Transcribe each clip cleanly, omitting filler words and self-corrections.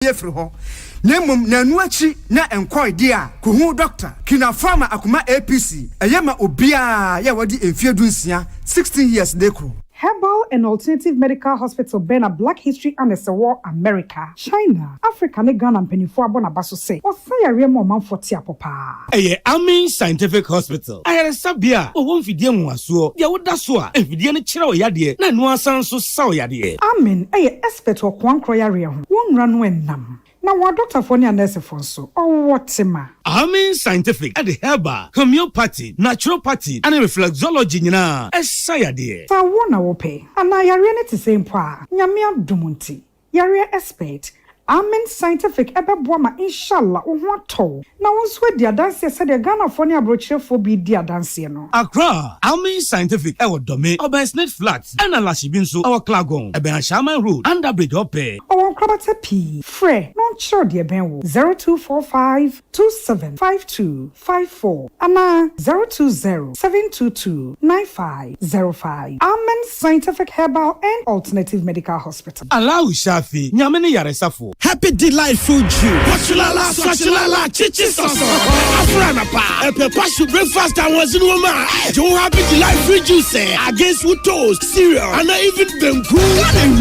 Yefri ho nemum nanu achi na enkoy dia ko hu doctor kina farmer akuma APC eyema obia ya wadi emfiedunsia 16 years dekro. Herbal and Alternative Medical Hospital Bena Black History and War America, China, Africa ne Ghana mpenifo abona baso se. Osaya remo manfoti apopa. Akan Scientific Hospital. Ayere sabia o won fidie mu aso. Dia woda so a fidie ne kire o yade na no asan so sa o yade. Amen. Expert o kwankro yare ho. Won ra no enam. Na wa doctor for ne nurse for so. O wotima. Akan Scientific at the herbal, homeopathy, naturopathy, and reflexology nyina. Esayade. Fa wona wo pe. Ana yare ne te same pa. Nyame adumunti. Yare expert. Amen Scientific ebeboama inshallah ohoato na wonso di adanse se de Ghana for ne abrochirefo bi di adanse no Accra Akan Scientific ewo dome Oben Snake Flats and Alashibi nso our Klagon Eben Shaman Road under bridge ope o krabata p frɛ no chiro de ben wo 0245275254 ana 0207229505 Amen Scientific Herbal and Alternative Medical Hospital Allahu Shafi nyame ne yaresafo Happy delightful Jew. Swachulala, chichi soso. Afrana pa. Epe pashu breakfast and was in woman. Joe happy delightful juice against with toast, cereal, and even benku. And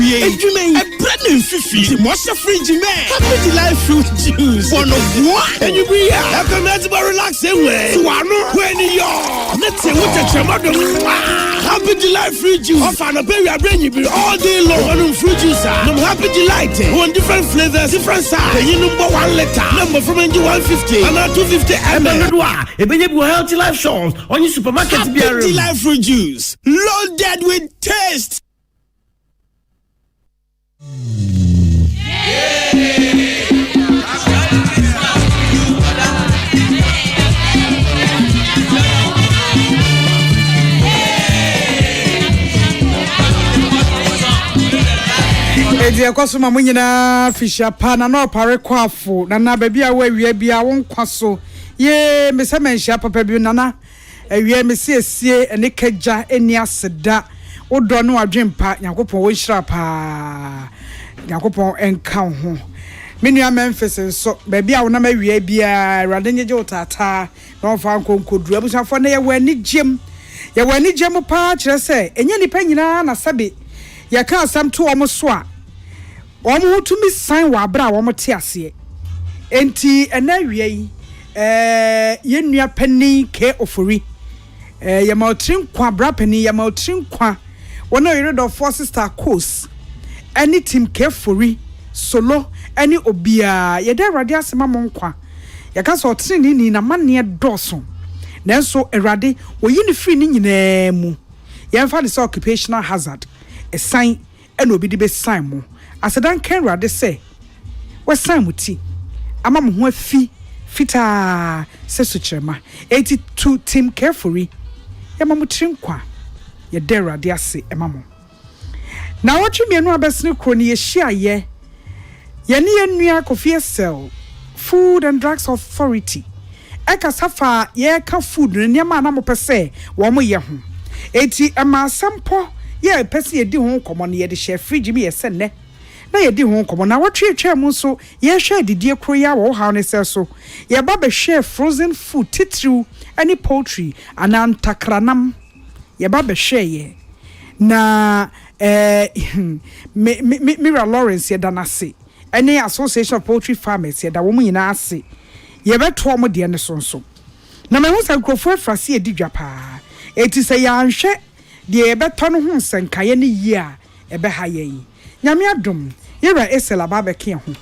bread and fifi. The most fridge man. Happy delightful juice. One of one. And you be here. I come here to relax anyway. When you're let's say what a chamado. Happy delightful juice. Off and a baby, I bring you all day long. One fruit juice. I'm happy delight. One different flavors, different size. The number 1 letter. Number from 150 and 250 ml. A healthy life shops on your supermarket. Happy delightful juice. Loaded with taste. Edia kwasoma munyina fisha pana no pare kwafo nana baby a wawie bia won kwaso ye mesemenhia papa bi nana awie mesiesie ene kagya eni aseda wodo no adwempa yakopon wo hira pa yakopon enka ho menua Memphis nso baby a wona mawie bia awrade nyeje utata no fa nkonkodru abusafo na ye wani gem pa kire se enye nipa nyina na sabe yaka asam to omoso a omo tumi sign wa bra wo mote ase enti enawie ye nua pani ke ofori ye ma otrin kwa bra pani ye ma otrin kwa wona yere do four sister course any team ke fori solo any obia ye da awrade asema mo nkwa ye ka so otrin ni na mane doso nanso awrade wo yi ni free ni nyina mu ye mfa de occupational hazard a sign and obi di be sign mo asedan ken rade se we sign muti ama mo ho afi fita se suchema 82 team carefully ya mamutrim kwa ye de rade ase emamo na watwe mienu abesne kroni ye hia ye ne yenua Kofi Sell Food and Drugs Authority eka safa ye ka food ne ma na mo pese wo mo ye ho eti ama sampo ye pese ye di ho komo ne ye de share fridge mi ye senne na ye di ho komo na watwe mu so ye hwe didie kro ya wo Wohaw Ne Sen so ye ba be share frozen food titru any poultry anantakranam ye ba be share ye na Mira Lawrence ye danase any Association of Poultry Farmers ye da wo mu nyina ase ye beto mo de ne sonso na me hu sa krofo afrase ye di dwa pa eti se ya nhwe de beto no hu nsenkaye ne yi a ebe ha ye yi nyame adom yera esela baba ke ho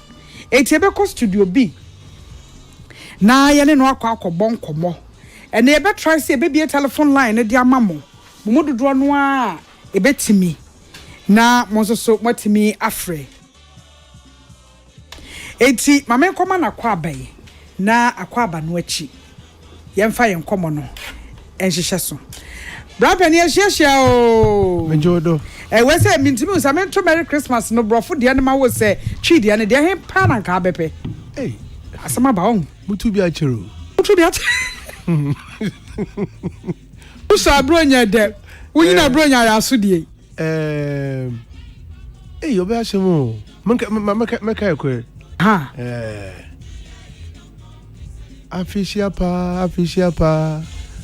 eti ebe ko studio B na ye ne no akọ nkomo ene ebe try se ebe bi telephone line ne di amamo mo dodo no a ebe timi na mo so matimi afre eti mama nkoma na kwa abai na akwa aba no achi ye mfa ye nkomo no enhyehyɛ so brapa ni ehyehyɛ o menjodo we say mintimi usamento Merry Christmas no brofo de ne ma wo say twi de ne de he pa na nka bepe asama ba on mutu bi achero usa bronya de unyina bronya ya so de obi ashemo meka ekwe Ha. Afishia pa.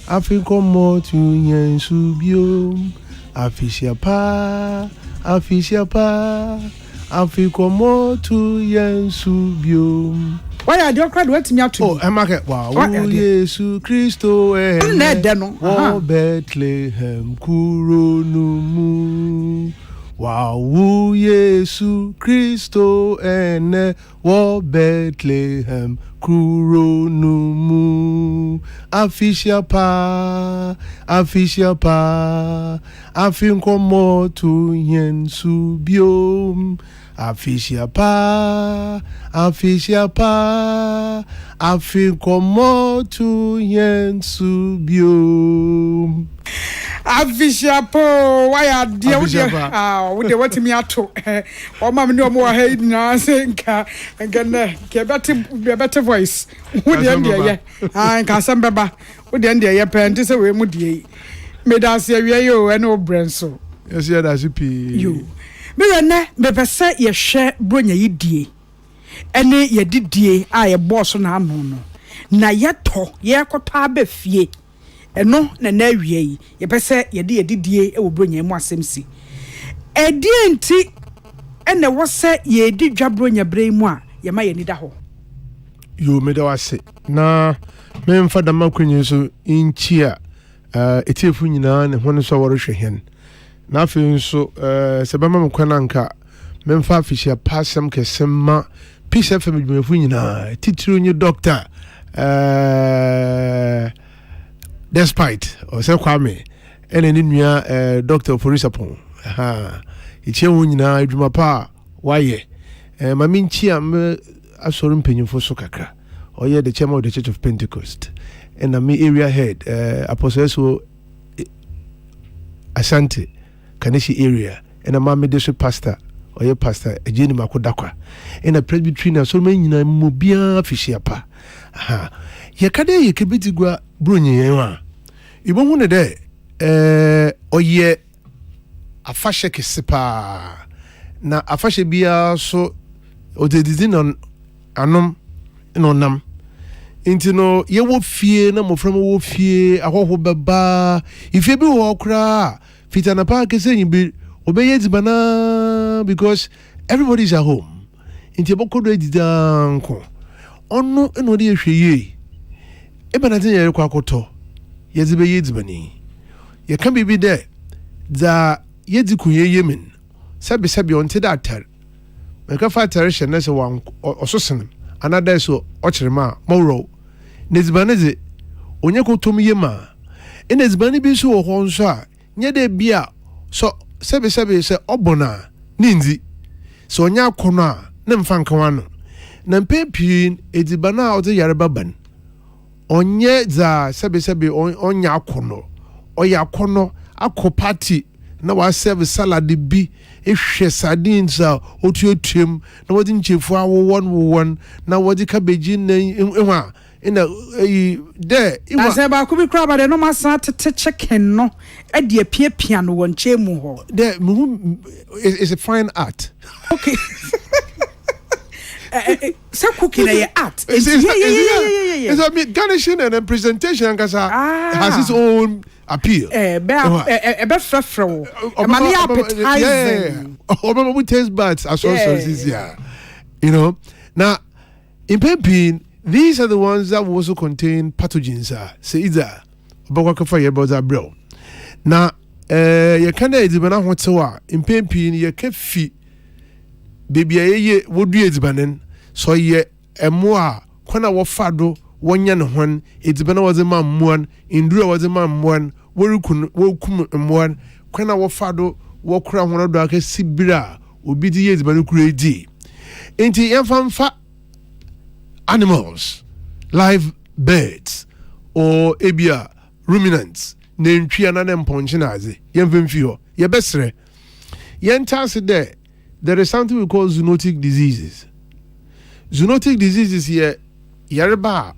Africa more to yen subium. Afishia pa. Africa more to yen subium. Why are you crying? What's me out to? Oh, I'm like, wow, Jesus Christo, oh, Bethlehem, Kuronumu. Wow, Jesus Christo, and wo Bethlehem, Kuronumu. Afishia pa. Africa more to yen subium. Afishia pa. Africa more to yen subium. Afishia po. Why are dear? Would they want me out to? Or mamma no more hate now. Think and get better voice. Would the end there? I can't some baba. Would the end there? Your parents away moody. Made us say you and no brain so. Yes, yeah, that's you. Me pese ye hwe bronya yidie ene ye didie a ye boss na ano no na ye to ye kwoto abafie eno na awie yi ye pese ye de ye didie e wo bronya mu asemsi edie nti ene wo se ye di dwa bronya bre mu a ye ma ye nida ho yo me da wase na me mfa da makunyi so inchi a etiefu nyina ne hono so woro hwe hen na fe nso sebama mkwana nka memfa afishia pasam kesema peace fm dwumefu nyina titiri onye doctor despite o se kwame ene ni nua doctor Forisapon ichie wo nyina adwuma pa waye mami nchi am asoro mpenyimfo so kakra oye the chairman of the Church of Pentecost and me area head apostle so Asante Kaneshi area and a mammy district pastor or your pastor a Jenny Makodakwa and a presbyterian so many mobia fishiapa. Aha, Yakade Yakibitigua Brunye. You won't want there or ye a fashion sipa na a fashion beer so or the design on anum no nam. Into no, ye wo fear no more from wo fear a ho baba if you be walkra. Fitana pa kese yimbi obeye dibana because everybody is at home. Inti boko do edidanko. Ono eno de hweye. E bana tin ye kwa koto. Ye zibe ye dibani. Ye kan be there. Za ye di kunye yemen. Sabi onte da atar. Me ka fa atar hye na se wan ososen. Another so ochirema moro. Ne dibane ze onye ko tom yema. E ne dibane bi so wo ho nso a nyede bia so sebe se obona ninzi so nya kono a ne mfa nkawa no na mpepin edibana a ode yare baban onye za sebe onya kono oya kono akopati na wa serve salad bi ehwe sardines a otuotuem na wodi nchefu awo na wodi cabbage na enwa ina there ase ba ku bi kra ba de no masa tete chicken no e de pia no won chemu ho there is a fine art. Okay. So cooking a art. Yeah. It's a garnishing and presentation has its own appeal. Money appetizing. We taste buds as also this year. You know, now in Pempin, these are the ones that will also contain pathogens. Say either about fire about bro. Now, you can't edibana whatsoever. In Pempin, you can feed baby ye would be edibanen. So ye a moa, when I was fado, 1 year and 1, edibana was a man one, Indra was a man one, Workum and 1, when I was fado, walk around 1 of the Sibira, would be the years banu crazy. Ain't he fa animals, live birds, or ebia ruminants, named Triana and Ponchinazi, Yemfio, your best re. Yen task there. There is something we call zoonotic diseases. Zoonotic diseases here, yareba,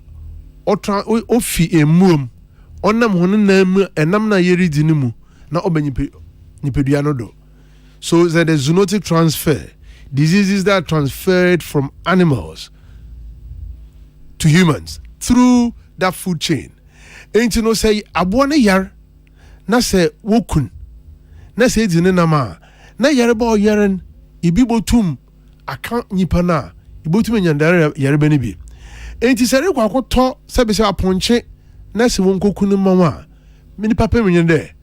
ofi emum, onam honenam enam na yeri dinimu, na obenyipeduano do. So there is zoonotic transfer. diseases that are transferred from animals to humans through that food chain. Ain't you know say aboa ne yar na say wokun na say dine na ma na yare ba yaren ibi botum Akan nipa na ibotum nyandare yare ba ni bi. Ain't you say kwa akoto se be se aponche na se won kokunu mawa mini papa menyende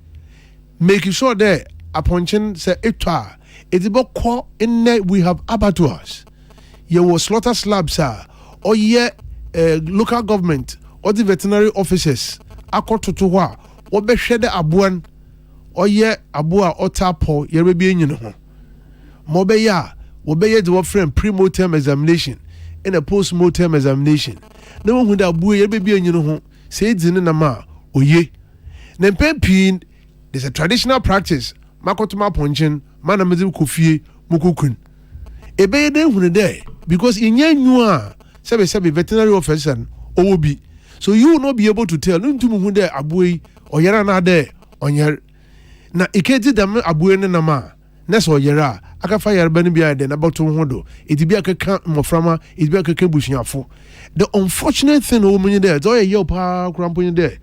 make sure that aponche se etwa edibo ko in we have abattoirs. There was slaughter slabs or local government or the veterinary officers akototo ho a obehwe de aboan oye aboa otapo yere be enyin ho mo be ya wo be ye the friend pre-mortem examination and a post-mortem examination na wo hu da aboa yere be enyin ho say dzin na ma oye na pempin. There's a traditional practice makotoma ponchen mana mezi kofie mukukun ebe de hu de because inya nyu a sebe veterinary officer owobi. So you will not be able to tell. Nuntum hu de aboy oyera na de onyer. Na ikedi dam aboy ne nama. Na so oyera aka fa yarba ne bia de na bato ho do. Edi bia keka moframa, edi bia keka busuafo. The unfortunate thing o munye there, do ye pa krampo nye there.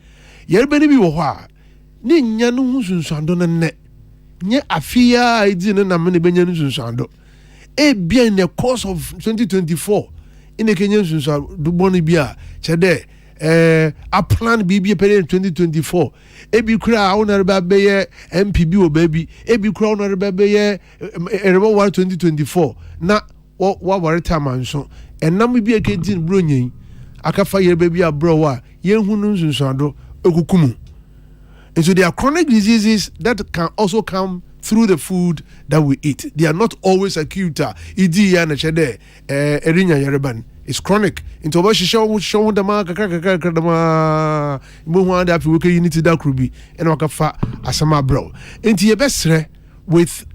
Yarba ne bi wo ho a. Ni nya no hu sunsuando ne. Nye afia edi ne na me ne benya no sunsuando. E bia in the course of 2024 in the Kenyan sunsuando boni bia chede a plan BB period 2024. Ebi kura honorable beye MPB o baby. Ebi kura honorable beye 2024. Na what were time so. And now we be a kid in Brunyin. Akafa ye baby a bro wa yen hunun sunsando ekukumu. And so there are chronic diseases that can also come through the food that we eat. They are not always acute. Idi ya na chede erinya yereban. It's chronic. Into what show the mark, kakakakadama, Muhammad after we can unity that ruby and wakafa asama bro. Into your best with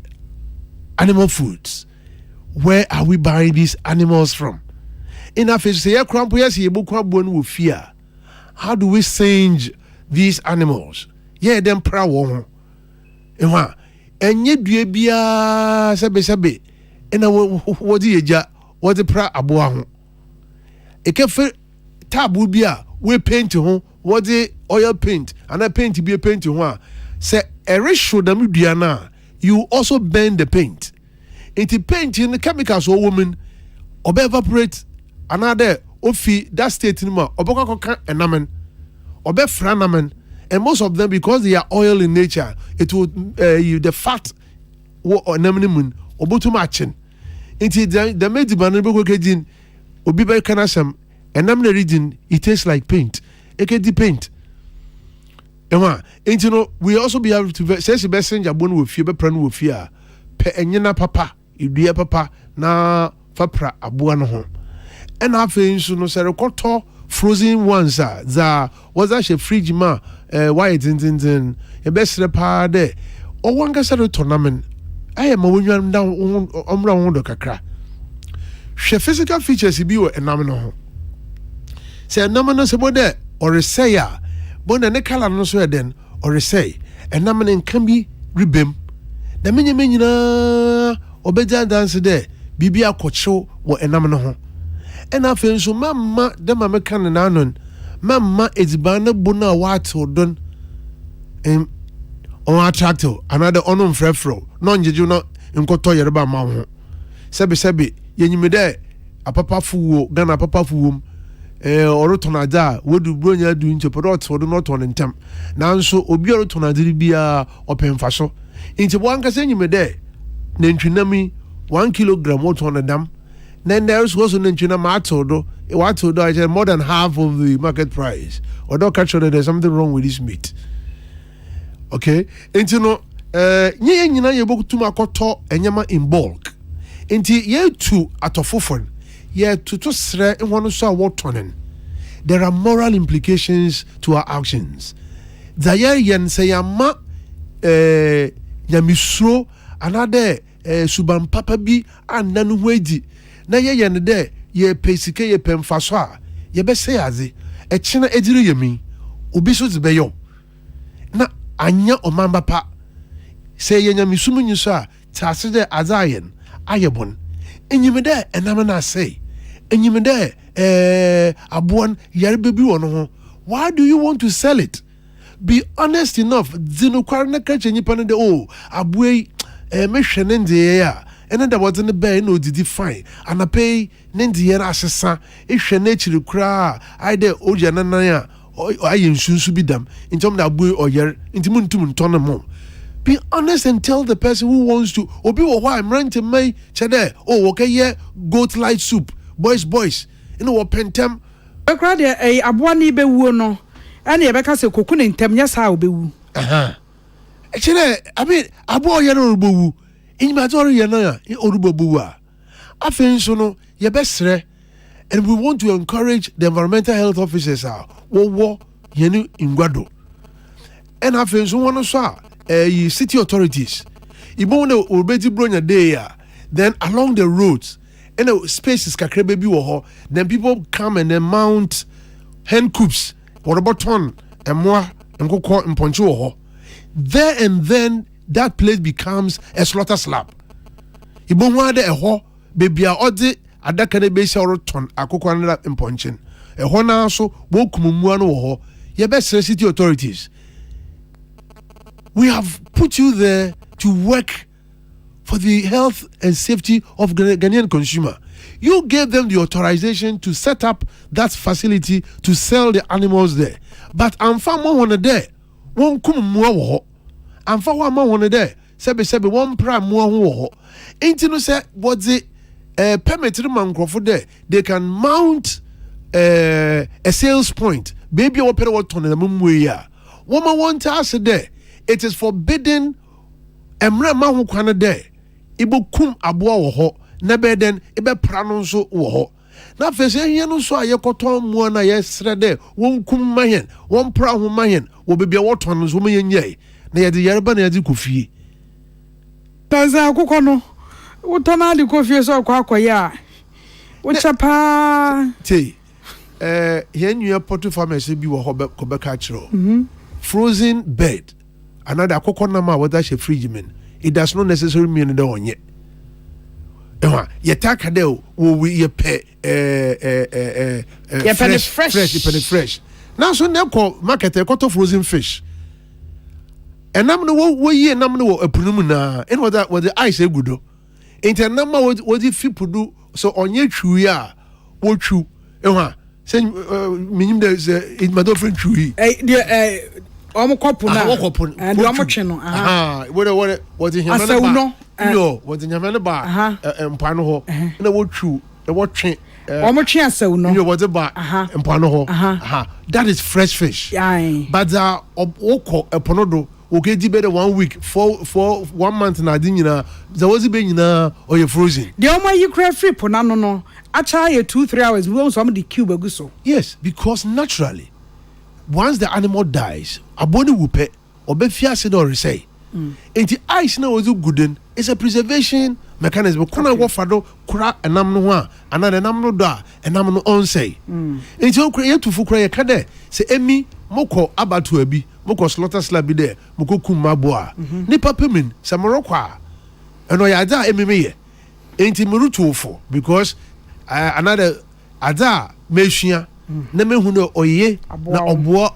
animal foods. Where are we buying these animals from? In our face, say, Crampo, yes, you book with fear. How do we singe these animals? Yeah, them proud. And yet, bia sabe, and what do you ja? What the pra aboa? Ekefe tabu bia we paint ho what the oil paint and I paint to be a paint ho say a ratio dam dua na you also bend the paint into painting the chemicals or woman obe evaporate another ofi that state in ma obaka enamen obe franamen and most of them because they are oil in nature it would the fat or enamen obotu matching into the made ban be obi be kana sam enam na region it tastes like paint ekedi paint ema enti no we also be able to say se messenger bonu wo fie be pra no wo fie a pe enyena papa edua papa na fapra aboa no ho ena afi nso no se rekoto frozen ones za was that she fridge ma why tintintin e be sre pa de o wanga se tournament aye ma wonwan da omra ho do kakra. She physical features bi wo enam no ho. Say enam no se bode or say ya, bona ne color no so eden or say enam no nkan bi ribem. Na menye nyina obeja dance there bibi akɔkyew wo enam no ho. Ena afen so mamma de ma meka ne nanon. Mamma edziban na bona wato don on attractive another onom frefro. Non jeju no nkoto yereba ma ho. Sebe yenyime de apapa fuwo Ghana papa fuwom orotonaja wodu bronya du ncheporot wodu not on ntem nanso obi orotonadiri bia opemfa so nche bo anka senyime de nantwinami 1 kilogram what on the dam then there's also nantwina matodo watodo I more than half of the market price or don't catch that there's something wrong with this meat. Okay, nche no nyina yebokutuma akoto enyama in bulk. Inti ye tu atofofon ye to sre enwono so awotonen. There are moral implications to our actions. Zayer yen say yama nyamisro anade suban papa bi ananu hweji na ye yen de ye pesike ye pemfaso a ye be say aze e chena ejire yemi obi so zibeyo na anya omamba pa say ye nyamisumu nyiso a tase de azayen ayebon enyimede enam na say enyimede abuan yare baby wono. Why do you want to sell it? Be honest enough. Zino kwarna kache nipa ne de abue me hwene ndie ya. Ene da wode ne be no didi fine. Anapay ne ndie na asesa. Ehwene chiri kura aide oja nanan ya aye nsunsu bidam. Intom na abue oyer. Intimu ntum ntone mo. Be honest and tell the person who wants to. Obi wo why I'm renting me chede. Okay ye goat light soup. Boys. You know what pentem. Ekra de aboa ni be wuo no. Ene yebeka se koku ne ntem nya sa obewu. Chede abi aboa ye no obewu. Inma to ye no ya orubobu a. Afen so no ye besre, and we want to encourage the environmental health officers wo ye ni ingwado. And afen so wono so city authorities. Ibo na obedi bronya day then along the roads and the spaces kakra baby wo ho, then people come and then mount hen coops or about ton and more and go call in poncho ho. There and then that place becomes a slaughter slab. Ibo wade e ho baby a odi adaka na be shoro ton akoko na in ponchin. E ho na so wo kumumua no ho. Ye be city authorities. We have put you there to work for the health and safety of Ghanaian consumer. You gave them the authorization to set up that facility to sell the animals there. But I'm far more on there. One kum more. I'm far more on there. Sebe one prime more. Ain't you know say what the permit man for there? They can mount a sales point. Baby open what on the mumwe. Woman want us there. It is forbidden emre ma ho kwana de ibo kum aboa wo ho na be den ibe prano so wo ho na fese hia no so ayekoto mo na yesre de won kum mahen won pra ho mahen wo bebia woto no so menyanye na ye de yareba na ye de kofie taza akoko no wotona de kofie so akoya wo chapa te here new porto pharmacy bi wo ho ko be ka kiro frozen bed. Another coconut whether she fridge mean it does not necessarily mean the on yet. Ye take a deal we ye pay fresh. Now so now call market a quarter frozen fish. And I'm the way ye number a prunumina and what that was the ice a good. Ain't a number what if people do so on ye true ya what you send minimum there's in my different tree. Omo kopu na and omo twe no what in Yamana no what in Yamana ba empano ho na wo twu e wo twe omo twe asew no you what ba empano ho that is fresh fish but okọ eponodo okedi be the 1 week for 1 month na adi nyina za wozi be nyina or you frozen the omo yi kra free pona no acha ye 2-3 hours we want some the cube aguso. Yes, because naturally once the animal dies, a body will pay or be fiancé or say. And the ice now is good. It's a preservation mechanism. Kuna wafado kura enamno another enamno da enamno on say. It's all create to fukra kade. Say emi moko abatu ebi moko slaughter slab bi there moko kumaboa. Ni papemin samarokwa. Eno yada emi meye. Enti murutu fo because another ada meshia. Na me hunu oye na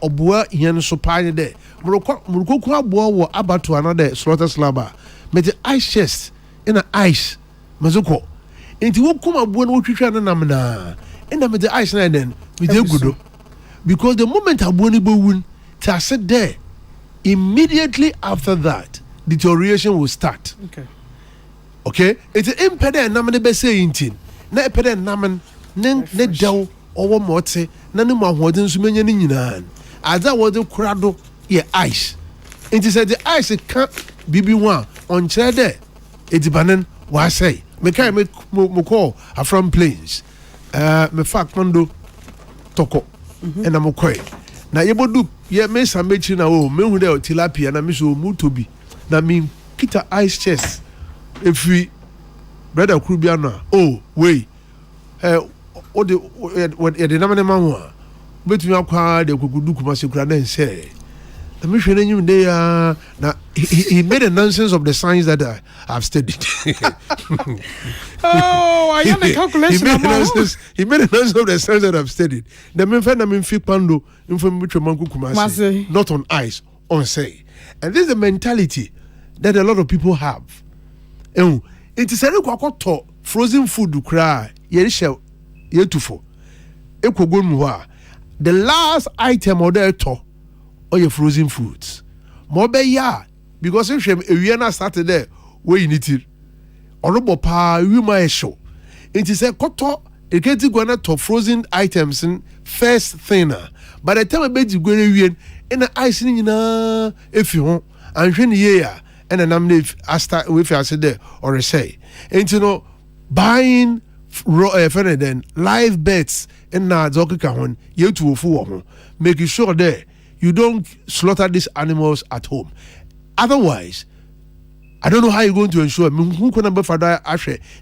oboa yen so pan de murukoku aboa wo abato another slaughter slab me the ice chest in a ice mazoko enti wo kuma aboa no twitwa na nam na ina me the ice na den me dey gudo because the moment aboa ni bowun ta sit there immediately after that deterioration will start. Okay it's impede nam ne be say intin na impede nam ne daw owo mote na ne mahode nso menya ni nyina aza wode kurado ye ice enti say the ice can bibi one on chere edibanen wa say me kai me call from plains me fact mando toko ena mo koi na yebodu ye me samechi na o me hu de tilapia na me so mu tobi na me kita ice chest efi brother krubia na oh we o de namane manwa betumi akwa de kokudu kuma sekura na nse He made a nonsense of the science that I've studied. Oh, I am a calculation. He made a nonsense of the science that I've studied. The not on ice, on say. And this is the mentality that a lot of people have. It is a frozen food to cry. The last item order to or your frozen foods. Mobe ya because if you na started there where you need it. Orobo pa you my show. It is a koto e get go to frozen items in first thing. By the time be go in the ice ni na if you and hwe ye ya and am after if you said there or say. And you know buying then live bets in na zokika hon ye to ofu ho. Making sure there you don't slaughter these animals at home. Otherwise, I don't know how you're going to ensure. Who can number for that?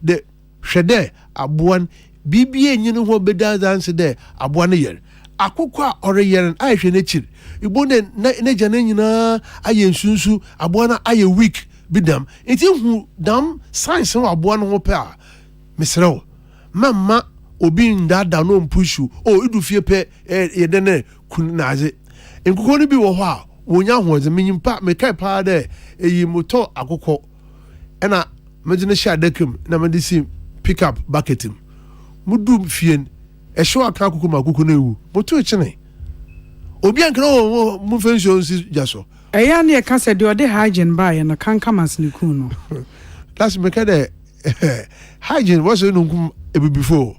The shede abuan BBA you know what better than there abuan year. Akukwa or year and I nature. You born ne janina aye sunsu abuana aye week bidam. It's who damn science abuan ho pair. Mr. Mama obin that down no push you. Oh, you do fear pe yedene kunaze. Nkukoni bi wo ho a wonya hoze menyimpa mekai pa de eyi moto akokɔ ɛna medine sha dakem na medisi pick up bucketim mudu fien ɛhwe aka akokɔ makokɔ na ewu moto echene obi ankra wo mu fenso nsi jaso ɛya ne ka sɛ de ɔde hygiene ba yɛ na kanka masne ku no last meka de hygiene was no nkum ebi before.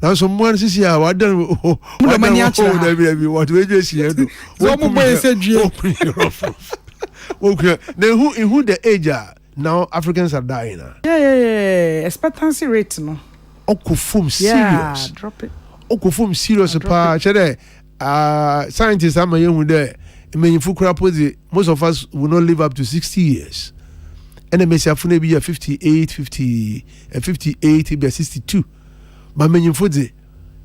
Now someone says here, what done? What we just here do? Okay. Then who the age are now? Africans are dying. Yeah. Expectancy rate no. Okufum serious. Yeah, drop it. Okufum serious pa. Chere scientists am young there. Most of us will not live up to 60 years. And the Messiah be 58, 62. But menyimfodze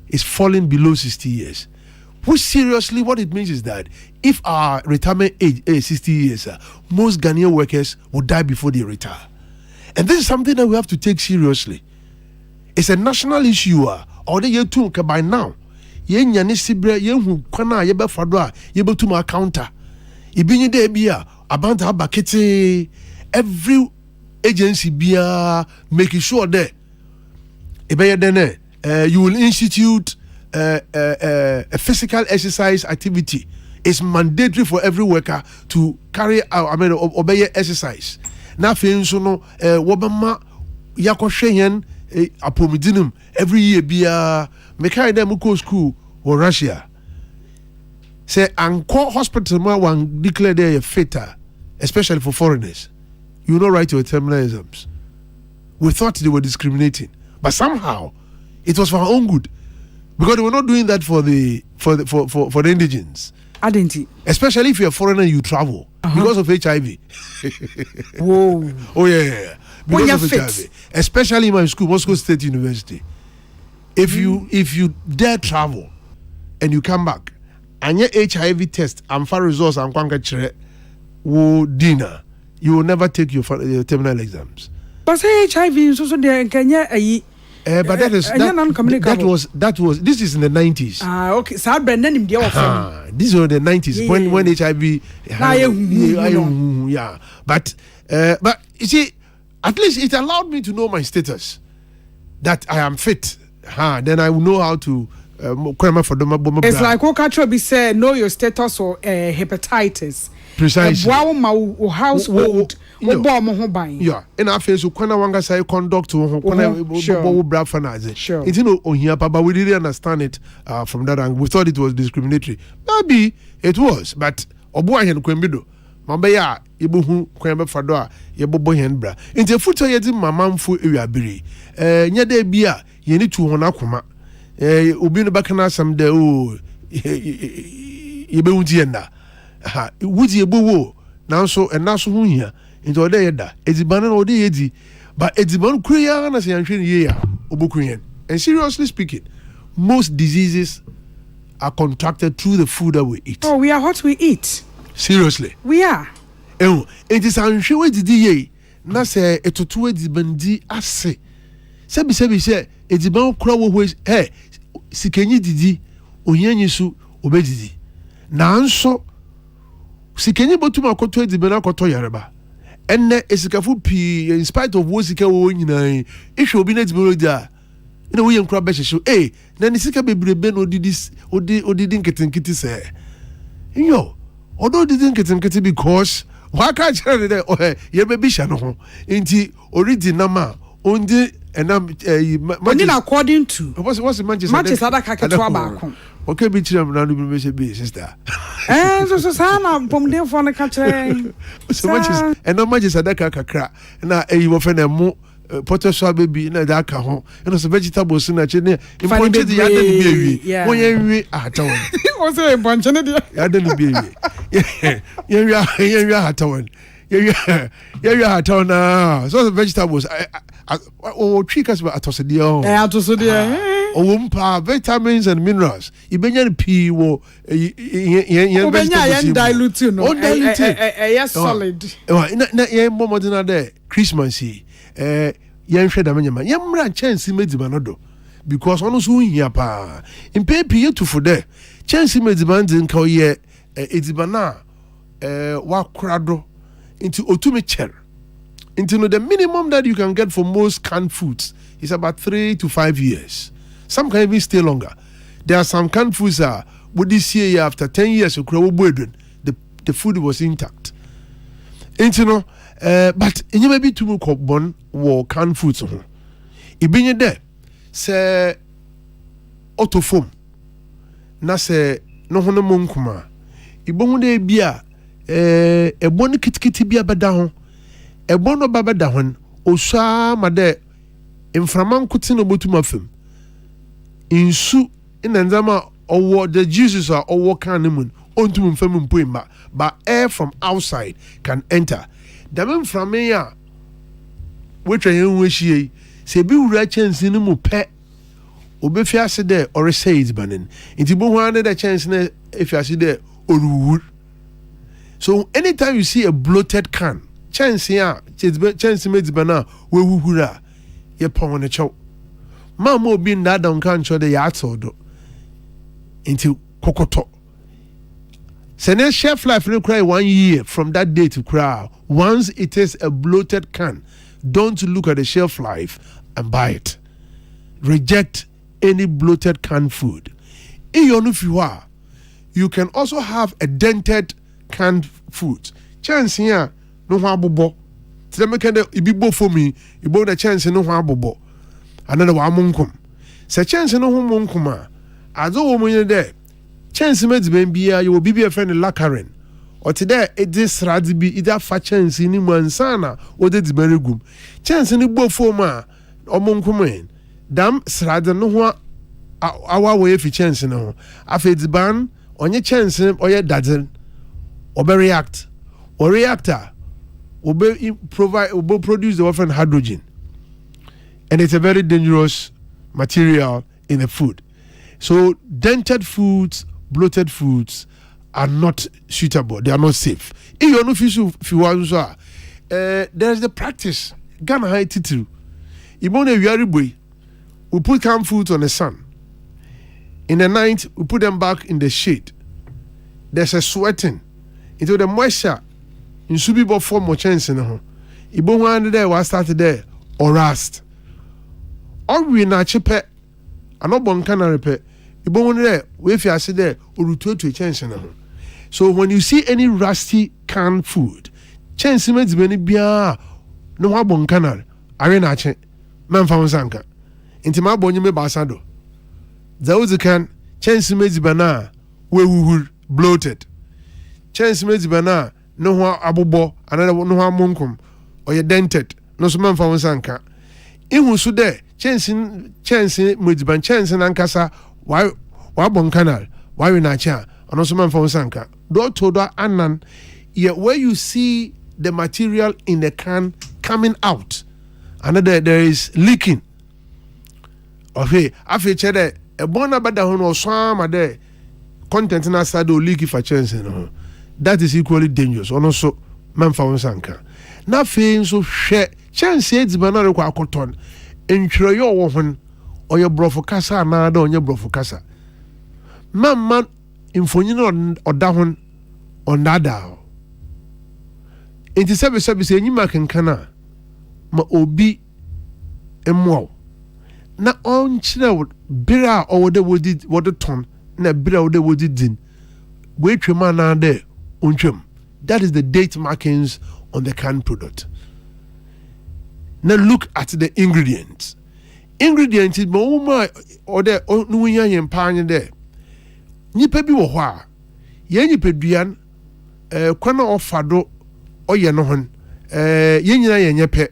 is falling below 60 years. Which seriously, what it means is that if our retirement age is 60 years, most Ghanaian workers will die before they retire. And this is something that we have to take seriously. It's a national issue. Or the year two by now. Yen yani sibre yen hu kwana yebe fadwa yebe to my counter. Ibinyi de bia abanta bakete every agency bia making sure that you will institute a physical exercise activity. It's mandatory for every worker to carry out, obey exercise. Now, for instance, Wobama Yakoshayan apomidinum every year be a mechanical school or Russia. Say, Anko hospital, one declare they are fitter, especially for foreigners. You know, write your terminal exams. We thought they were discriminating. But somehow, it was for our own good, because they were not doing that for the indigents. Identity. Especially if you're a foreigner, you travel because of HIV. Whoa! Oh yeah. Because of HIV. Especially in my school, Moscow State University. If you dare travel, and you come back, and your HIV test and for results and dinner, you will never take your terminal exams. But HIV is also there in Kenya. But that was this is in the 90s. Okay. So Brendan these were the 90s when HIV. Yeah. But you see, at least it allowed me to know my status, that I am fit. Then I will know how to. It's like what be say know your status or hepatitis. Precisely. Household. Yeah. And I feel so when I want to say conduct to sure. It's but we didn't understand it from that angle. We thought it was discriminatory. Maybe it was, but Obuahen Kwembido. Mambaya, Ibuhu, Kwembe Fadoa, Yabobo Henbra. In the foot of my mom for Uyabiri. Nyade Bia, you need to Honakuma. Ubino Bakana some de Yebuntienda. Would ye boo now so and now so here into a day da Eziban or the Edi, but Eziban Korean as a year Obukorean. And seriously speaking, most diseases are contracted through the food that we eat. Oh, we are what we eat. Seriously. We are. It is unsure did ye. Na say etoto edibandi ase. Sebi say ediban kura wo sikenyi didi onyanyi su obedidi. Nanso sikenyi botuma akoto ediban akoto yareba. Enne esikafu pi in spite of wo sika wo nyina ehwe obi na ediban odia. Ina wo yenkura be hwehwe na ni sika bebrebe no odidi nketinketi se. Yo odo didi nketinketi because waka chere de ye be sha no ho enti original ma ondi enam according to what's the Manchester that kaketwa baako okay be chere na no be say be sister so sana pomden for na ka chere so Manchester enam Manchester that kakra na wo fe na mo potato baby na da ka ho and so vegetables na che ne important ya da ni bi ewi won ye wi atawon o say important ne dia ya da ni bi ewi ye wi atawon ye wi atawon na so vegetables o trikas ba atosede o o mpa vitamins and minerals ibenya pi wo ye vegetables dilute no yes solid na ye momodina there Christmas yenhwe da menyama yemra chance mediba no do because ono so hia pa impepi yetufu de chance mediba ndin ka ye ediba na wa krado into otume cher into no the minimum that you can get for most canned foods is about 3 to 5 years. Some can even stay longer. There are some canned foods would this year after 10 years the food was intact. Into no but you may be too much born war canned foods. Ibinye there say autofoam na say no hono monkuma ibon de bia ebon kitikiti bia beda ho ebon no babeda ho osua made inframan kuti no botuma fam insu ina nzama owo the Jesus are owo kan mun ontum fam mpoima but air from outside can enter. Damem frame ya wetwa yen hwehie se bi wura chance ni mu pe obefi ase de or says banin inti bo ho ane the chance na efi ase de oruwur. So anytime you see a bloated can chance ya chance made bana we wuhura ye pon ne chow mama obi nda don kan cho de ya atodo inti kokoto. Sene chef life no cry 1 year from that day to cry. Once it is a bloated can, don't look at the shelf life and buy it. Reject any bloated canned food. If you are, you can also have a dented canned food. Chance here, no habobo. Tell me can ibo for me, ibo the chance no habobo. Another one munkum. Say chance no munkuma. As a woman there. Chance made bia you will be a friend lacaren or today it is radibi either fa chance ni mansana or the very gum chance ni bo forma or monkumen dam srada no ho our way fi chance no afa ban onye chance or ye dazen or be react or reactor will be provide will produce the often hydrogen and it's a very dangerous material in the food. So dented foods, bloated foods are not suitable. They are not safe. If you know there's the practice. Ghana high title. We put canned foods on the sun. In the night, we put them back in the shade. There's a sweating into the moisture. In subibo form more chance in the Ibo one there was started there or rust. Or we na chepe. Ano bon kana repair. Ibon there, we fi ase there, orutu to chance na. So when you see any rusty canned food, chance me di bia no ha bon kana are na che. Man fa sanka. Inti ma bonye me basa do. Zawuzi kan chance me di bana we wuhur bloated. Chance me di bana no ho abobo another no ho monkum or ye dented. No so man fa sanka. Ihu so there chance mudiban chance nankasa why bon canal why we na cha and also man for sanka do to do anan where you see the material in the can coming out and there is leaking okay afi chere e bona bada ho no so ama there content na start do leak for chance no that is equally dangerous. Ono so memfa wonsanka. Na fe nso hwe chance edziban na rekwa akoton. Entwere yo wo hon oye brofo kasa na da onye brofo kasa. Mamma imfonyin oda hon onada. Enti sebe se nyima kenkana ma obi emwo na onkyere bira owode wodi ton na bira owode wodi din we twema na de ontwem. That is the date markings on the canned product. Now look at the ingredients. Ingredients is more or the nuya yen pan there. Nipa bi wo ho a ye nipa duan kwana ofado oye no hon ye nyina ye nyepe.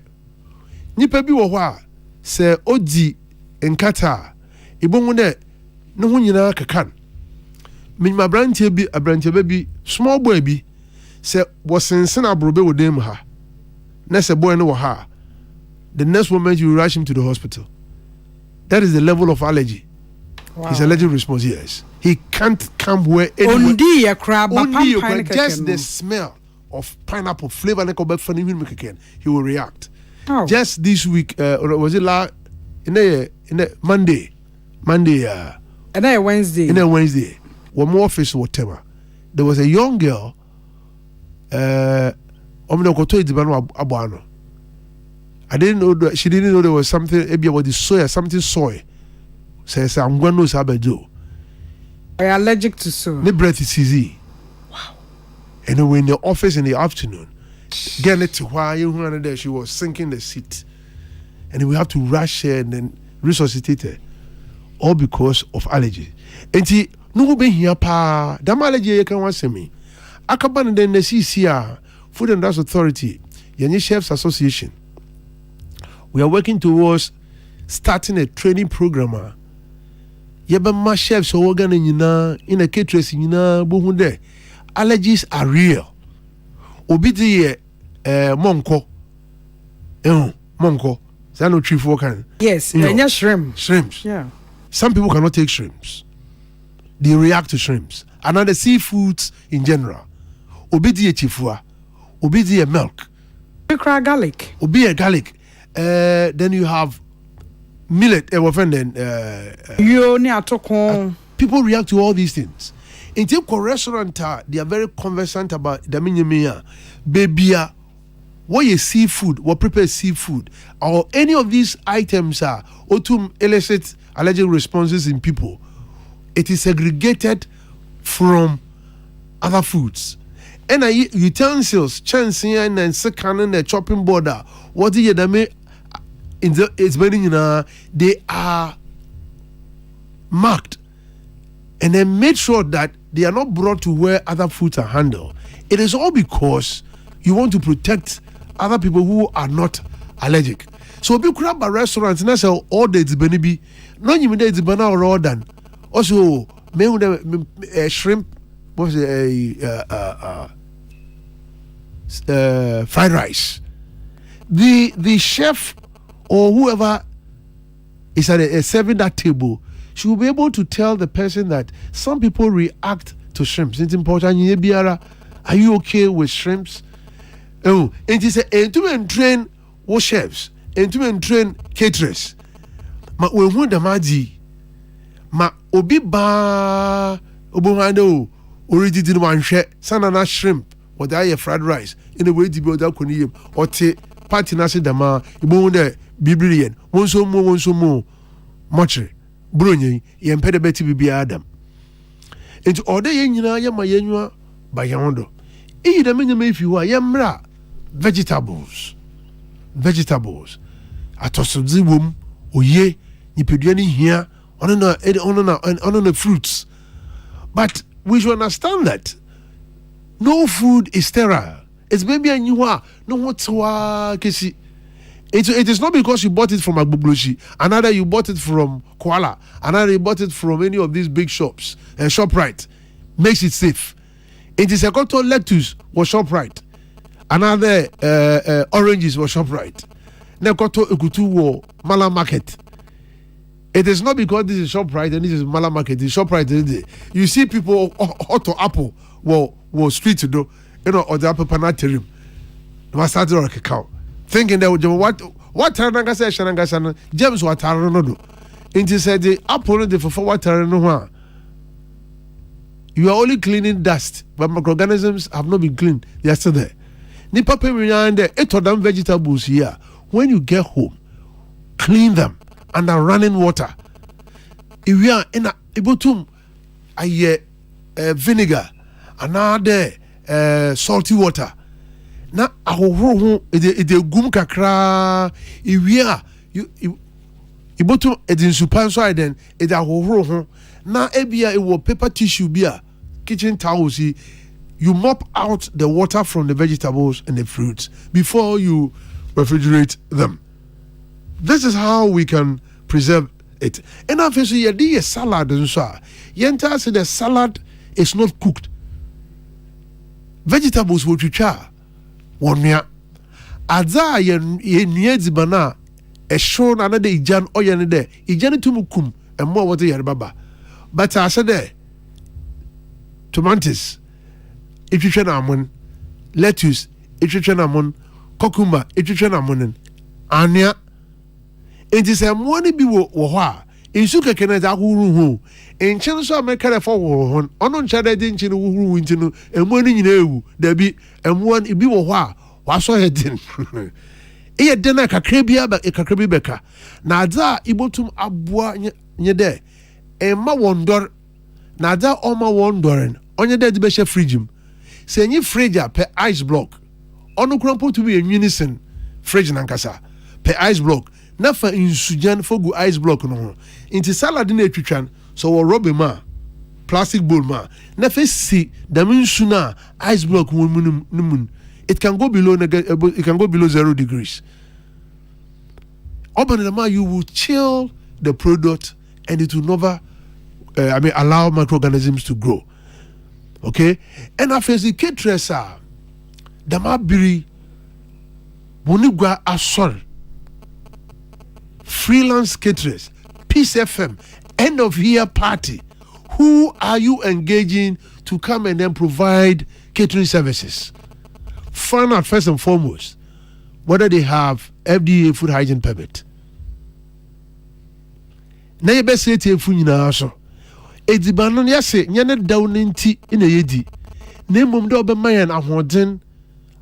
Nipa bi wo ho a se odi nkata ibonwu ne no ho nyina kakan. Minima branche bi small boy bi se wosensen abrobe wodem ha. Na se boy no wo ha. The next moment you rush him to the hospital. That is the level of allergy. Wow. His allergic response, yes. He can't come where anywhere. Just the smell of pineapple flavor he will react. Oh. Just this week, was it in a Monday? And then Wednesday. One more office whatever. There was a young girl. I didn't know that she didn't know there was something maybe about the soy. Says I'm going to know do. Are you allergic to soy? The breath is easy. Wow. And when in the office in the afternoon, getting it to why you were there, she was sinking the seat. And we have to rush her and then resuscitate her. All because of allergy. And she no be here pa. That allergy you can want me. Akaban then the CCR, Food and Drugs Authority, Yenye Chefs Association. We are working towards starting a training program. Yeba chefs so organ in a caterers in bohunde. Allergies are real. Obidi monko. Monko. Zano tree for can. Yes, shrimp. Shrimps. Yeah. Some people cannot take shrimps. They react to shrimps. And other seafoods in general. Obidi chifua. Obidi milk. Garlic. Obi garlic. Then you have millet. People react to all these things. In typical restaurant, they are very conversant about the minyamia, baby, what is seafood, what prepared seafood, or any of these items are or to elicit allergic responses in people. It is segregated from other foods. And utensils, chancing and second and the chopping board, what do you mean? It's meaning they are marked and then made sure that they are not brought to where other foods are handled. It is all because you want to protect other people who are not allergic. So if you grab a restaurant and say all the it's benibi, no you mean it's banana or all done. Also, a shrimp, what's fried rice. The chef or whoever is serving that table should be able to tell the person that some people react to shrimps. It's important. Are you okay with shrimps? Oh, and it's a train what chefs, and train caterers. Ma we want the maji. Ma obi ba obuhando already did one share sanana shrimp or the fried rice in the way to build up or te party nasi dama ibo de biblian one so more motre brunye yempede beti bibi adam into order yenyina yema yenwa bayondo e de menye mefi ho yemra vegetables atosodzi wom oye nipedua ni hia on the fruits, but we should understand that no food is sterile. It's maybe a new one. No what's kesi. It is not because you bought it from Agbubloshi, another you bought it from Koala, another you bought it from any of these big shops. ShopRite makes it safe. It is a cotto lettuce was ShopRite, another oranges was ShopRite. Nekoto Ekutu war Mala Market. It is not because this is ShopRite and this is Mala Market. It's ShopRite. You see people hot to apple. Well, was street to do, or the upper panaterium. I started on a cacao, thinking that what Tarananga said, James what Taranodo. And he said, the apple for what Taranoa. You are only cleaning dust, but microorganisms have not been cleaned yesterday. Nipa and the them vegetables here. When you get home, clean them under running water. If we are in a ibotum, vinegar, another salty water. Na ahohoro ede gum kakra iwia ibotum ede nsupan so aiden ede ahohoro ho na ebia ewo paper tissue bia kitchen towels you mop out the water from the vegetables and the fruits before you refrigerate them. This is how we can preserve it. And obviously you do a salad and so yenta say the salad is not cooked. Vegetables will chicha wonya adza ye nua dibana e show na de ijan oye ne de ijan tumukum e mo wote yare baba but I said there tomatoes itwitwe na amon lettuce itwitwe na amon cucumber itwitwe na amon ania enti se mo ne bi wo ho a insu keke na za huru ho enchen so ameka le fo wo ho ono ncha de nchi no huru nti no emu ni nyina ewu da bi emu an ibi wo ho a waso hedin e de na kakra bi beka na adza ibotum aboa nye de e ma wondor na adza o ma wondoren onye de be she fridge se nyi fridge a per ice block ono krampo to be enwinisen fridge nankasa per ice block na fa insujan fogu ice block no inti salad na etwitwan so wo robe ma plastic bowl ma na fa si da minsu na ice block mun it can go below 0 degrees. Open the ma you will chill the product and it will never allow microorganisms to grow. Okay? And after the caterers are the mabiri bonigwa asor freelance caterers Peace FM end of year party. Who are you engaging to come and then provide catering services? Find out first and foremost whether they have FDA food hygiene permit. Na yebe se tie fu nyina so. Edibano ya se nyane daw nti ina yedi. Na mom de obemayan ahoden